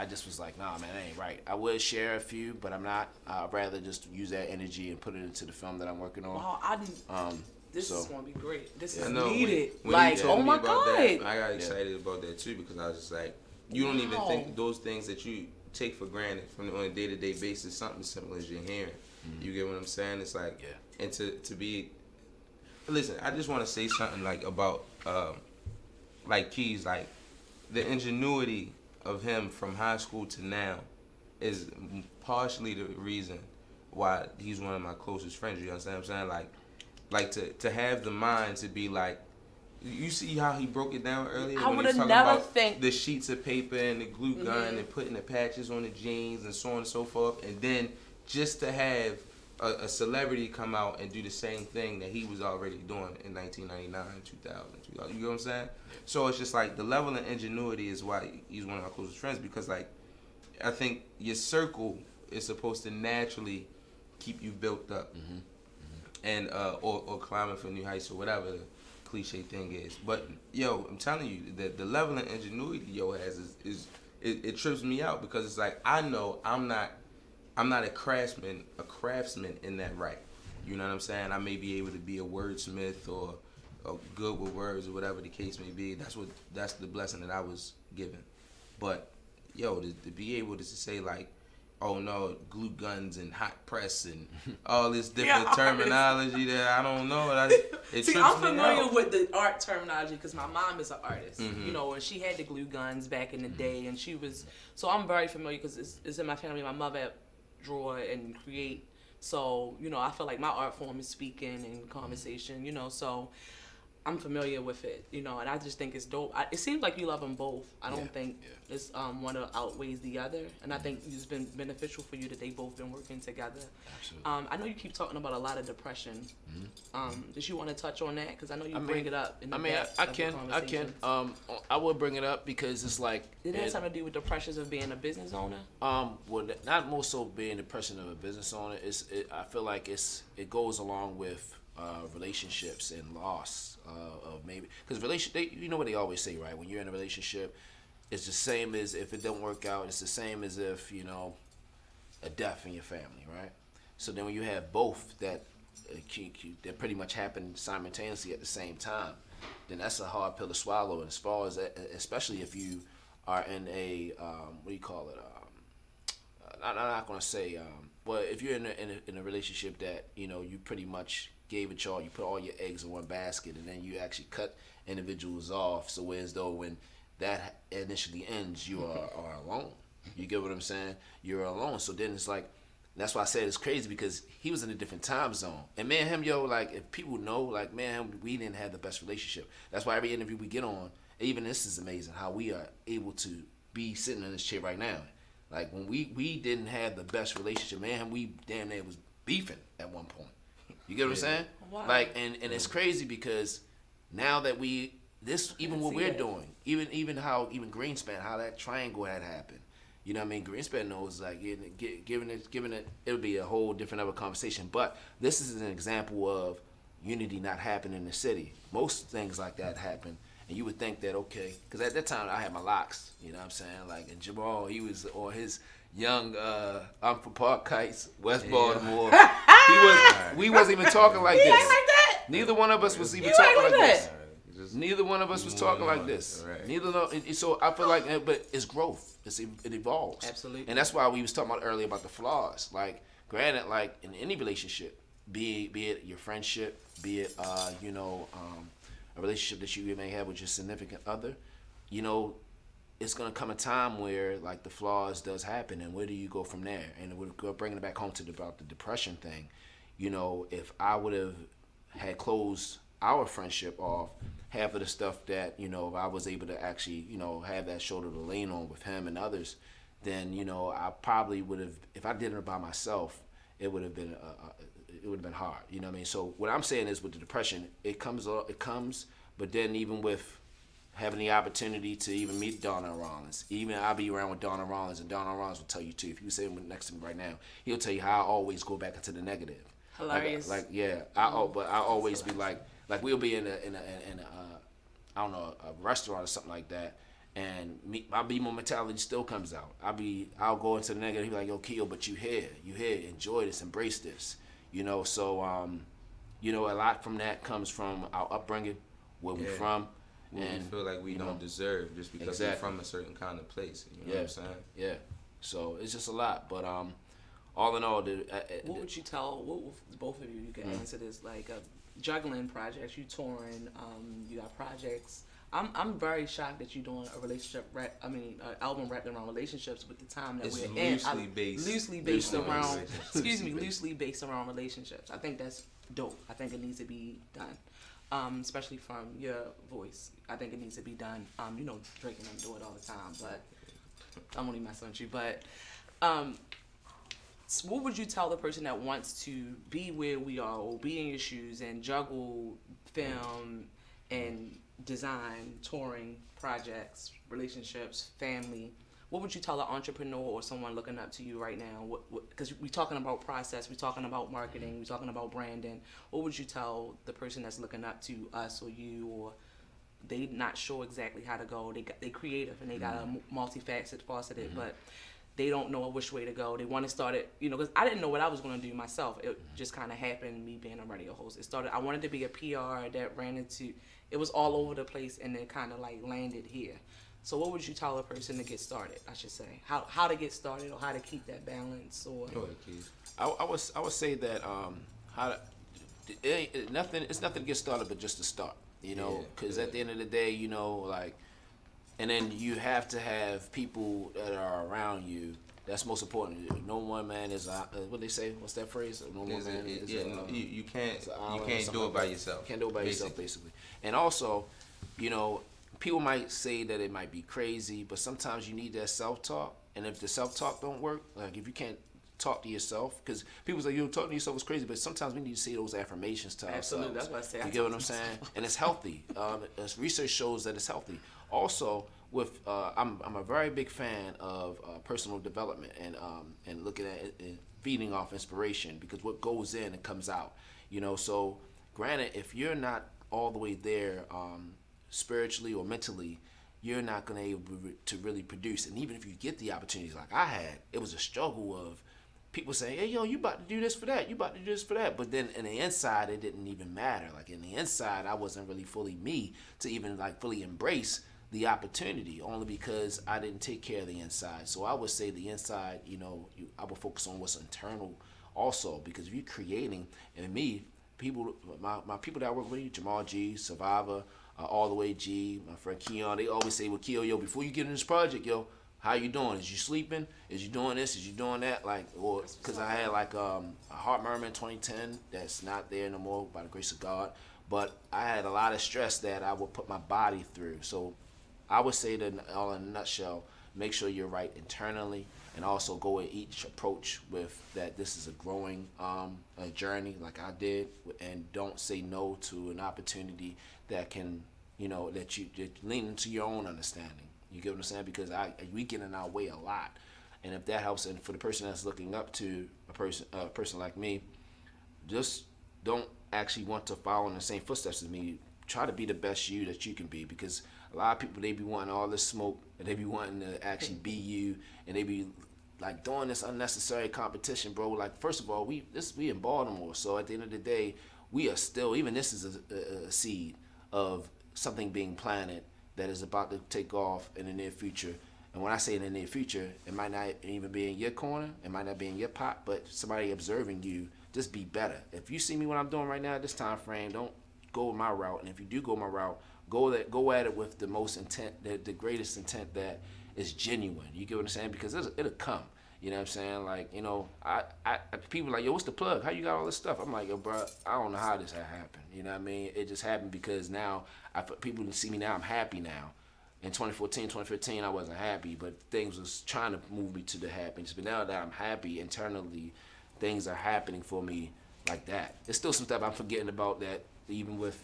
just was like, nah, man, that ain't right. I would share a few, but I'm not. I'd rather just use that energy and put it into the film that I'm working on. Wow, this is gonna be great. This is no, needed. When like, you told oh me my about God. that, I got excited about that too, because I was just like, you don't even think those things that you take for granted on a day-to-day basis, something simple as your hearing. You get what I'm saying? It's like, and to be, listen, I just want to say something like about like Keys, like the ingenuity of him from high school to now is partially the reason why he's one of my closest friends. You understand what I'm saying? Like to have the mind to be like, you see how he broke it down earlier? I would have never think the sheets of paper and the glue gun and putting the patches on the jeans and so on and so forth, and then just to have a celebrity come out and do the same thing that he was already doing in 1999, 2000. You know what I'm saying? So it's just like the level of ingenuity is why he's one of my closest friends, because like I think your circle is supposed to naturally keep you built up, and or climbing for new heights or whatever the cliche thing is. But yo, I'm telling you that the level of ingenuity yo has is it trips me out, because it's like I know I'm not a craftsman in that right. You know what I'm saying? I may be able to be a wordsmith or good with words or whatever the case may be. That's the blessing that I was given. But yo, to be able to say like, oh no, glue guns and hot press and all this different terminology that I don't know. It See, trips I'm me familiar out. with the art terminology because my mom is an artist, you know, and she had the glue guns back in the day, and she was, so I'm very familiar because it's in my family. My mother draw and create, so, you know, I feel like my art form is speaking and conversation, you know, so I'm familiar with it, you know, and I just think it's dope. It seems like you love them both. I don't think it's one outweighs the other, and I think it's been beneficial for you that they both been working together. Absolutely. I know you keep talking about a lot of depression. Did you want to touch on that? Because I know you bring it up. In the depth I of the can. conversations. I will bring it up because it's like. Did it have something to do with the pressures of being a business owner? Well, not more so being the person of a business owner. I feel like it goes along with relationships and loss of maybe because you know what they always say, right? When you're in a relationship, it's the same as if it don't work out. It's the same as if, you know, a death in your family, right? So then when you have both that pretty much happen simultaneously at the same time, then that's a hard pill to swallow. And as far as especially if you are in a what do you call it? I'm not gonna say, but if you're in a relationship that, you know, you pretty much gave it all, you put all your eggs in one basket, and then you actually cut individuals off. So as though when that initially ends, you are alone. You get what I'm saying? You're alone. So then it's like, that's why I said it's crazy because he was in a different time zone. And me and him, yo, like if people know, like man, we didn't have the best relationship. That's why every interview we get on, even this is amazing how we are able to be sitting in this chair right now. Like when we didn't have the best relationship, man, we damn near was beefing at one point. You get what I'm saying? Wow. Like, and it's crazy because now that even what we're doing, even how Greenspan, how that triangle had happened. You know what I mean? Greenspan knows, like, giving it, it'll be a whole different other conversation. But this is an example of unity not happening in the city. Most things like that happen, and you would think that, okay, because at that time I had my locks, you know what I'm saying? Like, and Jamal, he was on his young, I'm from Park Heights, West Baltimore. We wasn't even talking like this. Like that? Neither one of us was even talking like this. Just Neither one of us was talking like this. Right. So I feel like, but it's growth. It evolves. Absolutely. And that's why we was talking about earlier about the flaws. Like, granted, like in any relationship, be it your friendship, be it you know, a relationship that you may have with your significant other, you know, it's gonna come a time where like the flaws does happen, and where do you go from there? And we're bringing it back home to about the depression thing. You know, if I would have had closed our friendship off, half of the stuff that, you know, if I was able to actually, you know, have that shoulder to lean on with him and others, then, you know, I probably would have, if I did it by myself, it would have been hard. You know what I mean? So what I'm saying is with the depression, it comes, but then even with having the opportunity to even meet Donna Rollins, even I'll be around with Donna Rollins, and Donna Rollins will tell you too. If you say him next to me right now, he'll tell you how I always go back into the negative. Hilarious. Like yeah, but I always be like we'll be in a I don't know, a restaurant or something like that, and my BMO mentality still comes out. I'll go into the negative. He'll be like, yo, Keo, but you here, enjoy this, embrace this, you know. So you know, a lot from that comes from our upbringing, where we're from. And we feel like we don't deserve just because we're from a certain kind of place. You know what I'm saying? Yeah. So it's just a lot, but all in all, what would you tell? Both of you can answer this. Like juggling projects, you touring, you got projects. I'm very shocked that you're doing a relationship album wrapped around relationships with the time that we're in. Loosely based around. Excuse me, loosely based around relationships. I think that's dope. I think it needs to be done. Especially from your voice. I think it needs to be done. You know, Drake and them do it all the time, but I'm only messing with you. But so what would you tell the person that wants to be where we are or be in your shoes and juggle film and design, touring, projects, relationships, family? What would you tell an entrepreneur or someone looking up to you right now? Because we're talking about process, we're talking about marketing, we're talking about branding. What would you tell the person that's looking up to us or you, or they not sure exactly how to go? They creative and they got a multifaceted, but they don't know which way to go. They want to start it, you know, because I didn't know what I was going to do myself. It just kind of happened, me being a radio host. It started, I wanted to be a PR that ran into, it was all over the place and then kind of like landed here. So what would you tell a person to get started, I should say? How to get started or how to keep that balance or... Go ahead, Keith. I would say that it's nothing to get started but just to start, you know, because at the end of the day, you know, like, and then you have to have people that are around you. That's most important. No one man is what they say. What's that phrase? No one man is you can't do it by yourself. You can't do it by yourself, basically. And also, you know, people might say that it might be crazy, but sometimes you need that self-talk. And if the self-talk don't work, like if you can't talk to yourself, because people say, you know, talking to yourself is crazy, but sometimes we need to say those affirmations to ourselves. Absolutely, that's what I say. You get what I'm saying? And it's healthy. Research shows that it's healthy. Also, with I'm a very big fan of personal development and looking at it and feeding off inspiration, because what goes in, it comes out. You know, so granted, if you're not all the way there spiritually or mentally, you're not going to be able to really produce. And even if you get the opportunities like I had, it was a struggle of people saying, hey, yo, you about to do this for that, you about to do this for that. But then in the inside, it didn't even matter. Like in the inside, I wasn't really fully me to even like fully embrace the opportunity, only because I didn't take care of the inside. So I would say the inside, you know, I would focus on what's internal also, because if you're creating, and me, people, my people that I work with, Jamal G, Survivor, All the Way G, my friend Keon, they always say, well, Keo, yo, before you get in this project, yo, how you doing? Is you sleeping? Is you doing this? Is you doing that? Like, or because I had like a heart murmur in 2010 that's not there no more by the grace of God. But I had a lot of stress that I would put my body through. So I would say that all in a nutshell, make sure you're right internally, and also go at each approach with that this is a growing a journey like I did, and don't say no to an opportunity that can, you know, that lean into your own understanding. You get what I'm saying? Because we get in our way a lot. And if that helps, and for the person that's looking up to a person like me, just don't actually want to follow in the same footsteps as me. Try to be the best you that you can be, because a lot of people, they be wanting all this smoke, and they be wanting to actually be you, and they be like doing this unnecessary competition, bro. Like, first of all, we in Baltimore, so at the end of the day, we are still, even this is a seed of something being planted that is about to take off in the near future. And when I say in the near future, it might not even be in your corner, it might not be in your pot, but somebody observing you, just be better. If you see me what I'm doing right now at this time frame, don't go my route. And if you do go my route, go at it with the most intent, the greatest intent that is genuine. You get what I'm saying? Because it'll come. You know what I'm saying? Like, you know, I people like, yo, what's the plug? How you got all this stuff? I'm like, yo, bro, I don't know how this happened. You know what I mean? It just happened because now people see me now. I'm happy now. In 2014, 2015, I wasn't happy, but things was trying to move me to the happiness. But now that I'm happy internally, things are happening for me like that. There's still some stuff I'm forgetting about that, even with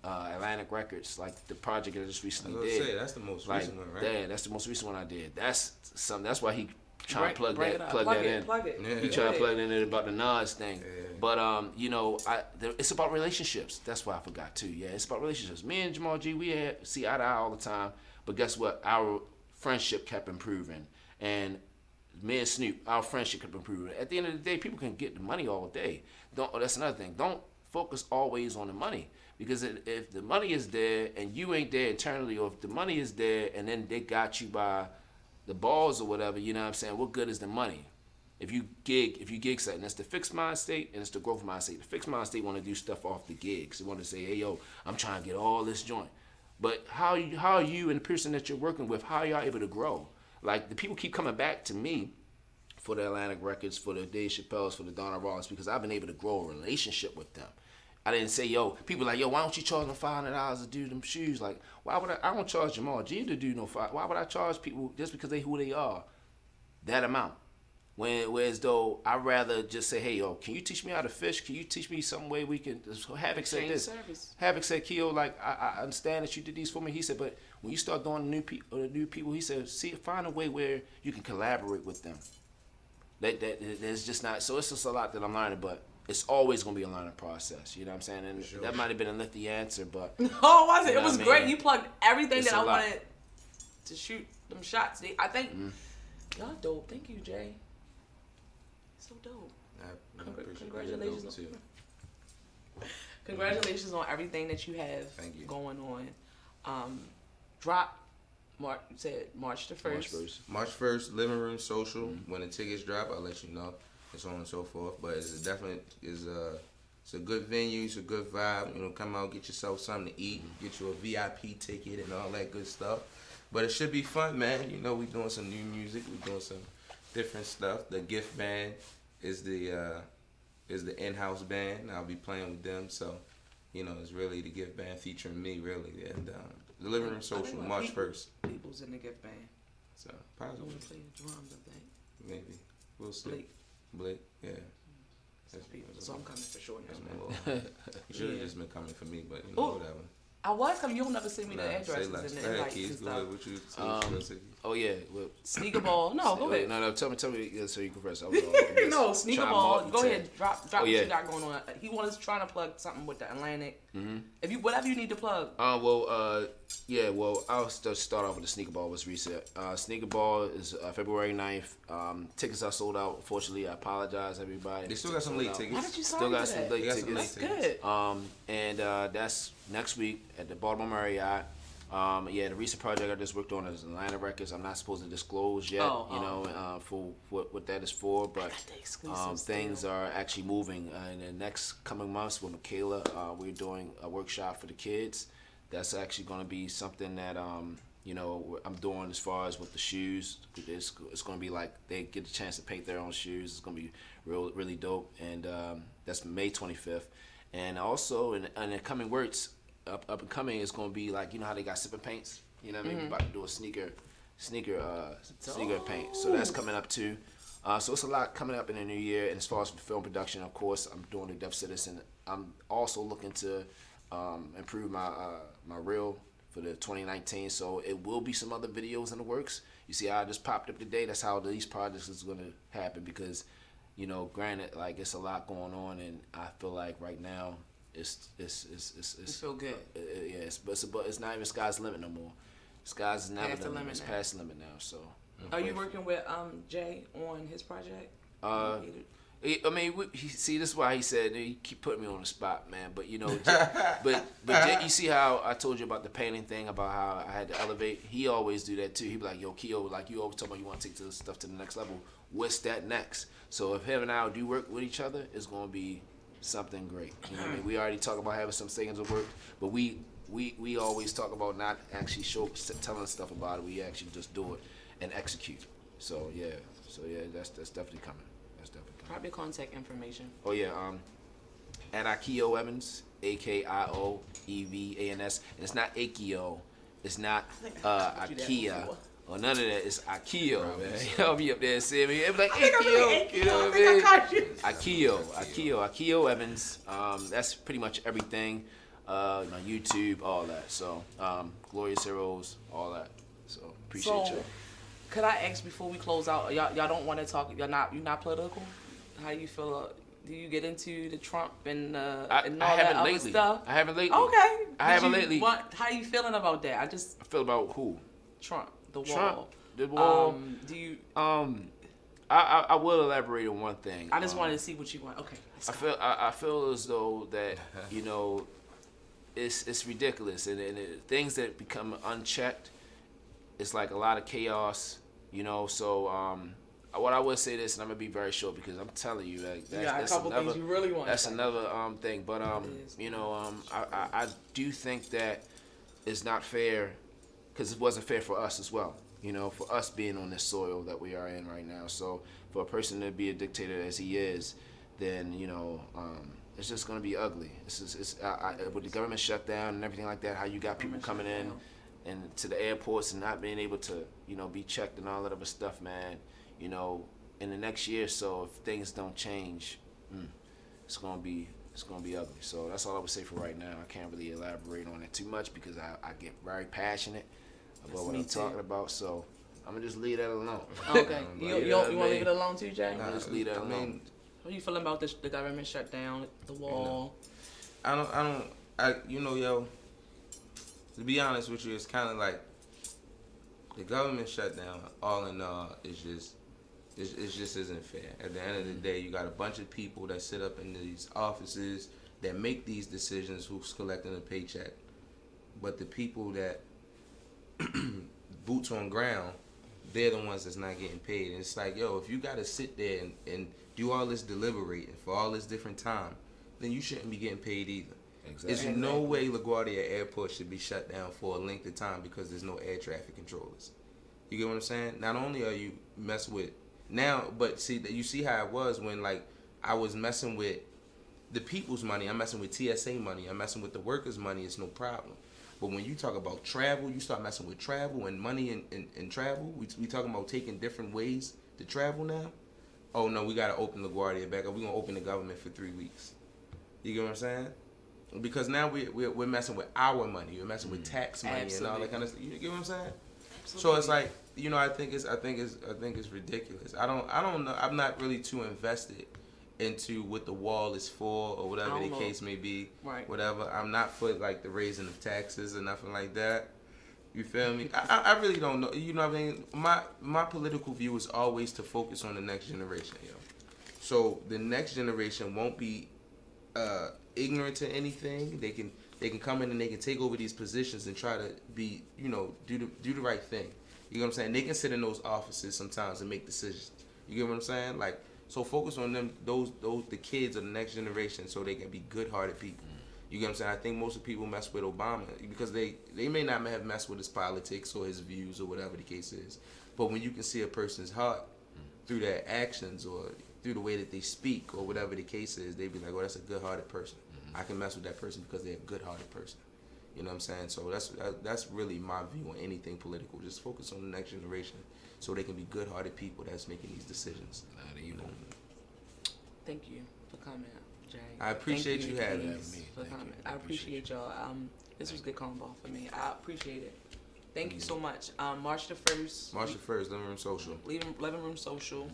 Atlantic Records, like the project I just recently did. Say, that's the most recent one, right? Yeah, that's the most recent one I did. That's why he trying to plug that in. Yeah. He trying to plug it in about the Nas thing. Yeah. But you know, it's about relationships. That's why I forgot too. Yeah, it's about relationships. Me and Jamal G, we see eye to eye all the time. But guess what? Our friendship kept improving, and me and Snoop, our friendship kept improving. At the end of the day, people can get the money all day. That's another thing. Don't focus always on the money, because if the money is there and you ain't there internally, or if the money is there and then they got you by the balls or whatever, you know what I'm saying? What good is the money? If you gig something, that's the fixed mind state and it's the growth mind state. The fixed mind state want to do stuff off the gigs. They want to say, hey, yo, I'm trying to get all this joint. But how are you and the person that you're working with, how are y'all able to grow? Like, the people keep coming back to me for the Atlantic Records, for the Dave Chappelle's, for the Donna Ross, because I've been able to grow a relationship with them. I didn't say, yo, people like, yo, why don't you charge them $500 to do them shoes? Like, why would I don't charge Jamal G to do no $500. Why would I charge people just because they who they are that amount? Whereas though, I'd rather just say, hey, yo, can you teach me how to fish? Can you teach me some way we can, Havoc said this. Havoc said, Keo, like, I understand that you did these for me. He said, but when you start doing new people, he said, find a way where you can collaborate with them. There's just not, so it's just a lot that I'm learning, but it's always going to be a learning process. You know what I'm saying? And sure. That might have been a lengthy answer, but. No, it wasn't. It was great. You plugged everything that I wanted to shoot them shots. I think Y'all dope. Thank you, Jay. So dope. I appreciate Congratulations. too. Congratulations on everything that you have Thank you. going on. Drop. You said March the 1st. March 1st, Living Room Social. When the tickets drop, I'll let you know. And so on and so forth. But it's a good venue. It's a good vibe. You know, come out, get yourself something to eat, get you a VIP ticket and all that good stuff. But it should be fun, man. You know, we doing some new music. We doing some different stuff. The Gift Band is the in-house band. I'll be playing with them. So, you know, it's really the Gift Band featuring me, really. And the Living Room Social, March 1st. People's in the Gift Band. So, I possibly. want to play the drums, I think. Maybe. We'll see. Blake, yeah. So I'm coming for sure now. You should have just been coming for me, but you know, whatever. I was coming. You'll never send me the Nah, addresses say less. and Go the ahead, invites kids. and Go ahead. stuff. What you Oh yeah. Well, Sneaker ball. No, go ahead. No. Tell me. Yeah, so you can press. No, sneaker ball. Go ahead. Drop what yeah. you got going on. He was trying to plug something with the Atlantic. If you whatever you need to plug. Well, I'll start off with the sneaker ball was reset. Sneaker ball is February 9th. Tickets are sold out. Unfortunately, I apologize, everybody. They still got some late Why tickets. did you sign Still got for some that? late They got some tickets. late That's good. And that's next week at the Baltimore Marriott. The recent project I just worked on is Atlanta Records. I'm not supposed to disclose yet, for what that is for, but the exclusives things still. are actually moving. In the next coming months with Michaela, we're doing a workshop for the kids. That's actually going to be something that I'm doing as far as with the shoes. It's going to be like they get a chance to paint their own shoes. It's going to be really dope, and that's May 25th. And also in the coming works. Up and coming is going to be like, you know how they got sipping paints, you know what I mean? We're about to do a sneaker paint, so that's coming up too. So it's a lot coming up in the new year. And as far as film production, of course, I'm doing the Deaf Citizen. I'm also looking to improve my reel for the 2019. So it will be some other videos in the works. You see how I just popped up today? That's how these projects is going to happen because, you know, granted, like it's a lot going on, and I feel like right now. It's You feel good. But it's not even sky's the limit no more. Sky's never Past the the limit. limit It's now. past the limit now. So. Are you working with Jay on his project? See, this is why he said he keep putting me on the spot, man. But you know, but Jay, you see how I told you about the painting thing, about how I had to elevate. He always do that too. He be like, "Yo, Keo, like you always talk about you want to take this stuff to the next level. What's that next?" So if him and I do work with each other, it's gonna be something great. You know what I mean? We already talk about having some things to work, but we always talk about not actually telling stuff about it. We actually just do it and execute. So yeah, that's definitely coming. That's definitely coming. Probably contact information. Oh yeah, at Akio Evans, AKIOEVANS, and it's not Akio, it's not Akia. Or none of that. It's Akio, man. Y'all be up there seeing me. It's like Akio. You know what I mean? Akio Evans. That's pretty much everything. My YouTube, all that. So, Glorious Heroes, all that. So, appreciate you. Could I ask before we close out? Y'all don't want to talk. You're not political. How you feel? Do you get into the Trump and all that other stuff? I haven't lately. Okay. I haven't lately. How you feeling about that? I feel about who? Trump. The wall. Trump, the wall. Do you? I will elaborate on one thing. I just wanted to see what you want. Okay. I feel as though that it's ridiculous, and things that become unchecked, it's like a lot of chaos. So what I would say this, and I'm gonna be very short because I'm telling you, like that's a couple another, things you really want. That's another thing, but I do think that it's not fair. Because it wasn't fair for us as well, for us being on this soil that we are in right now. So for a person to be a dictator as he is, then it's just gonna be ugly. With the government shutdown and everything like that, how you got people coming in and to the airports and not being able to be checked and all that other stuff, man. In the next year or so, if things don't change, it's gonna be ugly. So that's all I would say for right now. I can't really elaborate on it too much because I get very passionate about what I'm talking about. So I'm gonna just leave that alone. Okay. You want to leave it alone too, Jay? Just leave that alone. What are you feeling about the government shutdown, the wall? Yo, to be honest with you, it's kind of like the government shutdown, all in all, is just it just isn't fair. At the end of the day, you got a bunch of people that sit up in these offices that make these decisions who's collecting a paycheck. But the people that boots on ground, they're the ones that's not getting paid. And it's like, yo, if you got to sit there and do all this deliberating for all this different time, then you shouldn't be getting paid either. Exactly. There's no way LaGuardia Airport should be shut down for a length of time because there's no air traffic controllers. You get what I'm saying? Not only are you messing with now, but see that you see how it was when like I was messing with the people's money, I'm messing with TSA money, I'm messing with the workers' money, it's no problem. But when you talk about travel, you start messing with travel and money and travel. We talking about taking different ways to travel now. Oh no, we gotta open LaGuardia back up. We're gonna open the government for 3 weeks. You get what I'm saying? Because now we're messing with our money. We're messing with tax money and all that kind of stuff. You get what I'm saying? Absolutely. So it's like, you know, I think it's ridiculous. I don't know. I'm not really too invested into what the wall is for or whatever the case may be. Right. Whatever. I'm not for like the raising of taxes or nothing like that. You feel me? I really don't know. You know what I mean? My political view is always to focus on the next generation, yo. So the next generation won't be ignorant to anything. They can come in and they can take over these positions and try to be, you know, do the right thing. You know what I'm saying? They can sit in those offices sometimes and make decisions. You get what I'm saying? Like, so focus on them, those the kids of the next generation, so they can be good-hearted people. You get what I'm saying? I think most of the people mess with Obama because they may not have messed with his politics or his views or whatever the case is. But when you can see a person's heart through their actions or through the way that they speak or whatever the case is, they be like, oh, that's a good-hearted person. I can mess with that person because they're a good-hearted person. You know what I'm saying? So that's really my view on anything political. Just focus on the next generation so they can be good-hearted people that's making these decisions. Thank you for coming, Jay. I appreciate you having me. For coming. I appreciate y'all. This was good combo for me. I appreciate it. Thank you so much. March the 1st. March the 1st, Living Room Social. Living Room Social.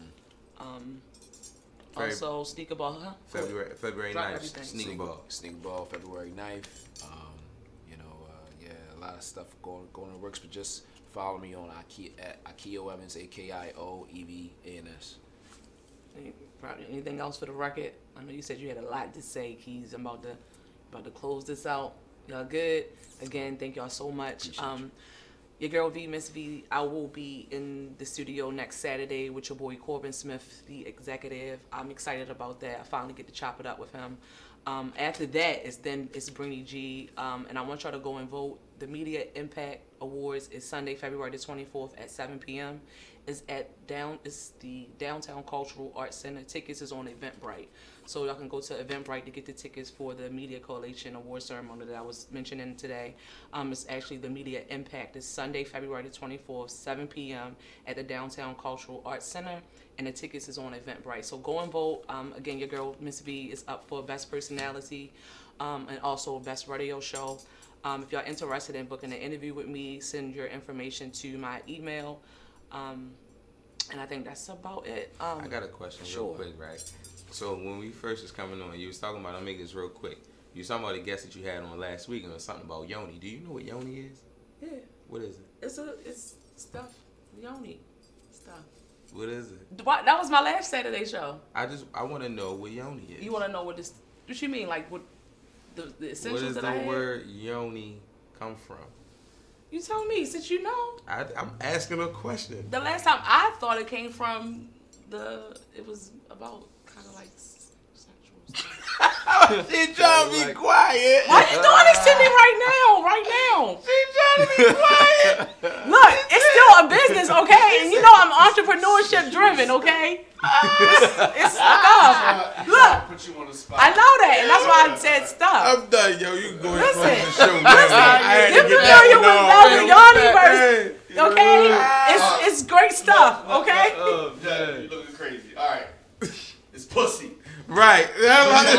Also, Sneaker Ball, huh? February 9th, Sneaker Ball. Sneaker Ball, February 9th. You know, yeah, a lot of stuff going in the works, but just follow me on Akio Evans, AKIOEVANS. Anything else for the record? I know you said you had a lot to say, Keys. I'm about to close this out. Y'all good? Again, thank y'all so much. Your girl V, Miss V, I will be in the studio next Saturday with your boy Corbin Smith, the executive. I'm excited about that. I finally get to chop it up with him. After that, it's Brini G, and I want y'all to go and vote. The Media Impact Awards is Sunday, February the 24th at 7 p.m. It's the Downtown Cultural Arts Center. Tickets is on Eventbrite. So y'all can go to Eventbrite to get the tickets for the Media Coalition Award ceremony that I was mentioning today. It's actually the Media Impact. It's Sunday, February the 24th, 7 p.m. at the Downtown Cultural Arts Center, and the tickets is on Eventbrite. So go and vote. Again, your girl, Miss V, is up for Best Personality and also Best Radio Show. If y'all interested in booking an interview with me, send your information to my email. And I think that's about it. I got a question real quick, right? So when we first was coming on, you was talking about, I'll make this real quick. You was talking about a guest that you had on last week and it was something about Yoni. Do you know what Yoni is? Yeah. What is it? It's stuff. Yoni stuff. What is it? That was my last Saturday show. I want to know what Yoni is. You want to know what you mean? Like what the essentials Where does that I the had? word Yoni come from? You tell me, since you know. I'm asking a question. The last time I thought it came from it was about kind of like sexual stuff. She trying to be quiet. Why are you doing this to me right now? She trying to be quiet. Look, it's still a business, okay? And you know I'm entrepreneurship driven, okay? It's stuff. Look, Put you on the spot. I know that, and that's why I said stuff. I'm done, yo. You can go and Listen, close the show. Get familiar with Velvet Yanni verse, okay? It's great stuff, okay? You looking crazy. All right. It's pussy. Right. Why you trying to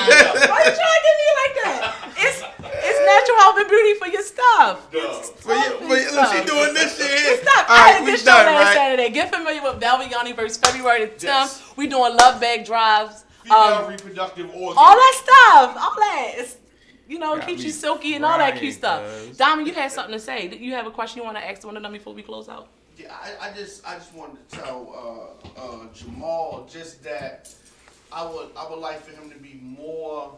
get me like that? It's natural health and beauty for your stuff. Look, she doing this shit here. Stop. I had this show last Saturday. Get familiar with Velvet Yanni verse February the 10th. Yes. We doing love bag drives. Female reproductive organs. All that stuff. All that. It's, keeps you silky and all that cute stuff. Diamond, you had something to say. You have a question you want to ask one of them before we close out? Yeah, I just wanted to tell Jamal just that I would like for him to be more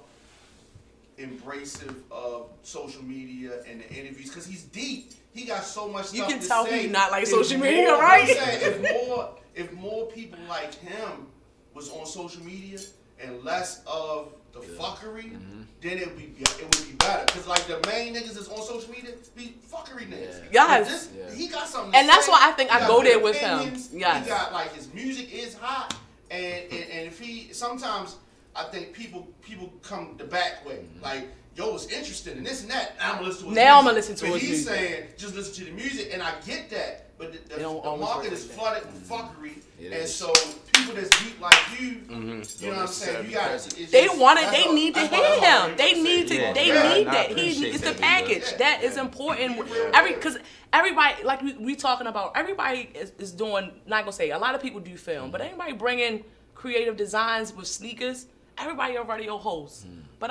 embracive of social media and the interviews because he's deep. He got so much stuff You can to tell say. he's not like If social more- media, I'm right? saying, if more people like him was on social media and less of the fuckery, then it would be better. Cause like the main niggas that's on social media be fuckery niggas. Yes. He got something. And to that's say. why I think He I got go good there with him. opinions. Yes. He got like his music is hot, and if he sometimes I think people come the back way like. Yo, it's interesting and this and that. I'm gonna listen to his Now I'm music. gonna listen to but his he's music. saying just listen to the music, and I get that. But the don't always market work is like flooded with fuckery, It and is. so people that's deep like you, you know what I'm saying? You got They want it. They need to hear him. They need to. Yeah, They I need that. appreciate It's the that, package Big that is important. Because everybody, like we talking about, everybody is doing. Not gonna say a lot of people do film, but anybody bringing creative designs with sneakers. Everybody a radio host, but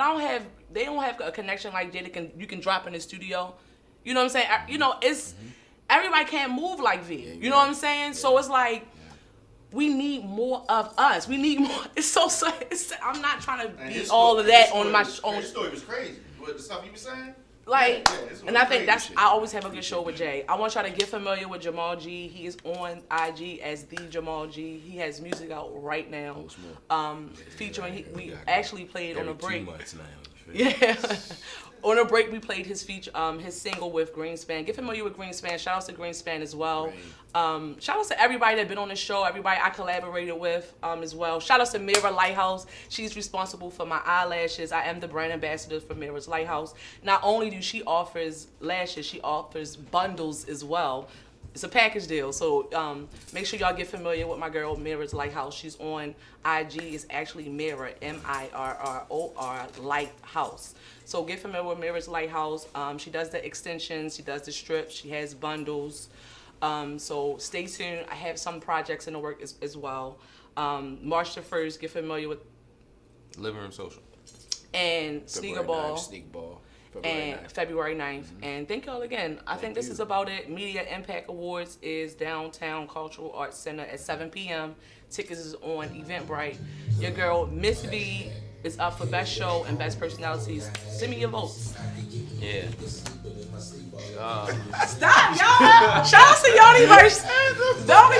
they don't have a connection like Jay that you can drop in the studio. You know what I'm saying? You know, it's everybody can't move like V. You know what I'm saying? So it's like we need more of us. We need more. It's so. I'm not trying to be all of that on my own. His story was crazy. What the stuff you was saying? Like, this and I think crazy that's, I always have a good show with Jay. I want y'all to get familiar with Jamal G. He is on IG as the Jamal G. He has music out right now. Featuring, we actually played on a break. 2 months now. Yeah. On a break, we played his his single with Greenspan. Get familiar with Greenspan. Shout out to Greenspan as well. Shout out to everybody that been on the show, everybody I collaborated with as well. Shout out to Mira Lighthouse. She's responsible for my eyelashes. I am the brand ambassador for Mira's Lighthouse. Not only do she offers lashes, she offers bundles as well. It's a package deal, so make sure y'all get familiar with my girl Mira's Lighthouse. She's on IG. It's actually Mira, M-I-R-R-O-R, Lighthouse. So get familiar with Mira's Lighthouse. She does the extensions, she does the strips, she has bundles. So stay tuned. I have some projects in the work as well. March the 1st, get familiar with Living Room Social. and Sneaker Ball. Sneak Ball. And February 9th. And thank y'all again. I think this is about it. Media Impact Awards is downtown Cultural Arts Center at 7 p.m. Tickets is on Eventbrite. Your girl Miss B is up for Best Show and Best Personalities. Send me your votes. Yeah. Stop, y'all! Shout out to Yoni verse. Don't be